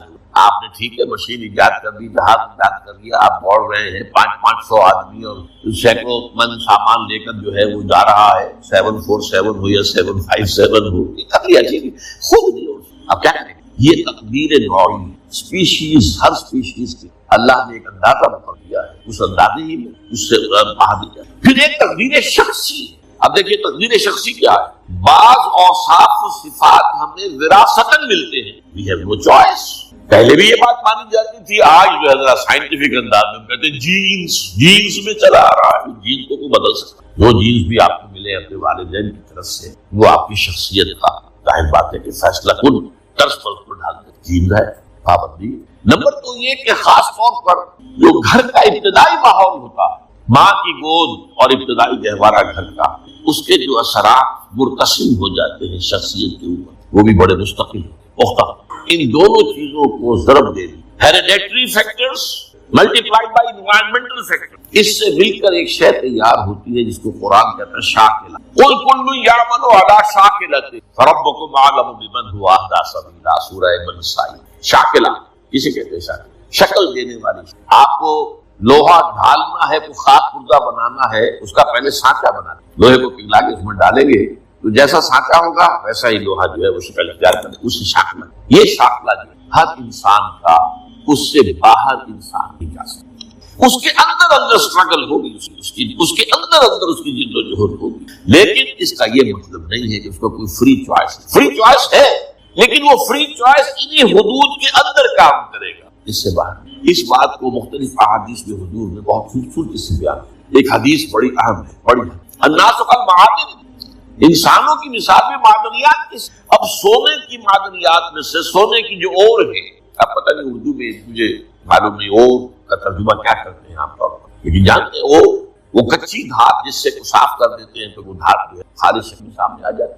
آپ نے ٹھیک ہے مشین ایجاد کر دی، جہاز ایجاد کر دیا، آپ دوڑ رہے ہیں 500 آدمی اور سینکڑوں من سامان لے کر جو ہے وہ جا رہا ہے، 747 ہو یا 757 ہو، کر لیا چیز خود نہیں ہو۔ اب کیا کریں، یہ تقدیر نوعی، اسپیشیز، ہر اسپیشیز کی اللہ نے ایک اندازہ مقرر کیا ہے، اس اندازے ہی میں اس سے کہا دیا۔ پھر ایک تقدیر شخصی، اب دیکھیے تقدیر شخصی کیا ہے، بعض اوصاف و صفات ہمیں وراثتاً ملتے ہیں، we have no choice۔ پہلے بھی یہ بات مانی جاتی تھی، آج جو ہے ذرا سائنٹیفک انداز میں کہتے ہیں جینز میں چلا آ رہا ہے، جینز کو بدل سکتا ہے، جو جینز بھی آپ کو ملے اپنے والدین کی طرف سے وہ آپ کی شخصیت کا ظاہر بات ہے کہ فیصلہ کن طرز پر اس کو ڈال دے، جینز ہے پابندی۔ نمبر تو یہ کہ خاص طور پر جو گھر کا ابتدائی ماحول ہوتا ہے، ماں کی گود اور ابتدائی گہوارہ گھر کا، اس کے جو اثرات مرتسم ہو جاتے ہیں شخصیت کے اوپر، وہ بھی بڑے مستقل پختہ۔ ان دونوں چیزوں کو ضرب دے دی، hereditary factors multiplied by environmental factor, اس سے مل کر ایک شے تیار ہوتی ہے جس کو قرآن کہتا ہے شاکلہ۔ قل کل یعمل علی شاکلۃ فربکم اعلم بمن هو اہدی سبیلا، سورہ النساء۔ شاکلہ کسے کہتے ہیں؟ شکل دینے والی۔ آپ کو لوہا ڈھالنا ہے، کو خاک پردہ بنانا ہے، اس کا پہلے سانچہ بنانا ہے، لوہے کو پگھلا کے اس میں ڈالیں گے تو جیسا سانچہ ہوگا ویسا ہی لوہا جو ہے وہ شکل اختیار کرے، اسی شاکلہ۔ یہ شاکلہ جو ہے ہر انسان کا، اس سے باہر انسان نہیں جا سکتا، اس کے اندر سٹرگل ہوگی، اس کے اندر اس کی جد و جہد ہوگی، لیکن اس کا یہ مطلب نہیں ہے کہ اس کو کوئی فری چوائس ہے۔ فری چوائس ہے لیکن وہ فری چوائس انہی حدود کے اندر کام کرے گا، اس سے باہر۔ اس بات کو مختلف احادیث میں حضور نے بہت خوبصورتی سے بیان کیا۔ ایک حدیث بڑی اہم ہے، بڑی الناس کالمعادن، انسانوں کی مثال میں معدنیات کی۔ اب سونے کی معدنیات میں سے سونے کی جو اور ہے، اب پتہ نہیں اردو میں مجھے معلوم نہیں اور کا ترجمہ کیا کرتے ہیں عام طور پر، لیکن جانتے ہیں وہ کچی دھات جس سے کو صاف کر دیتے ہیں تو وہ دھات جو ہے خالص شکل سامنے آ جاتی ہے۔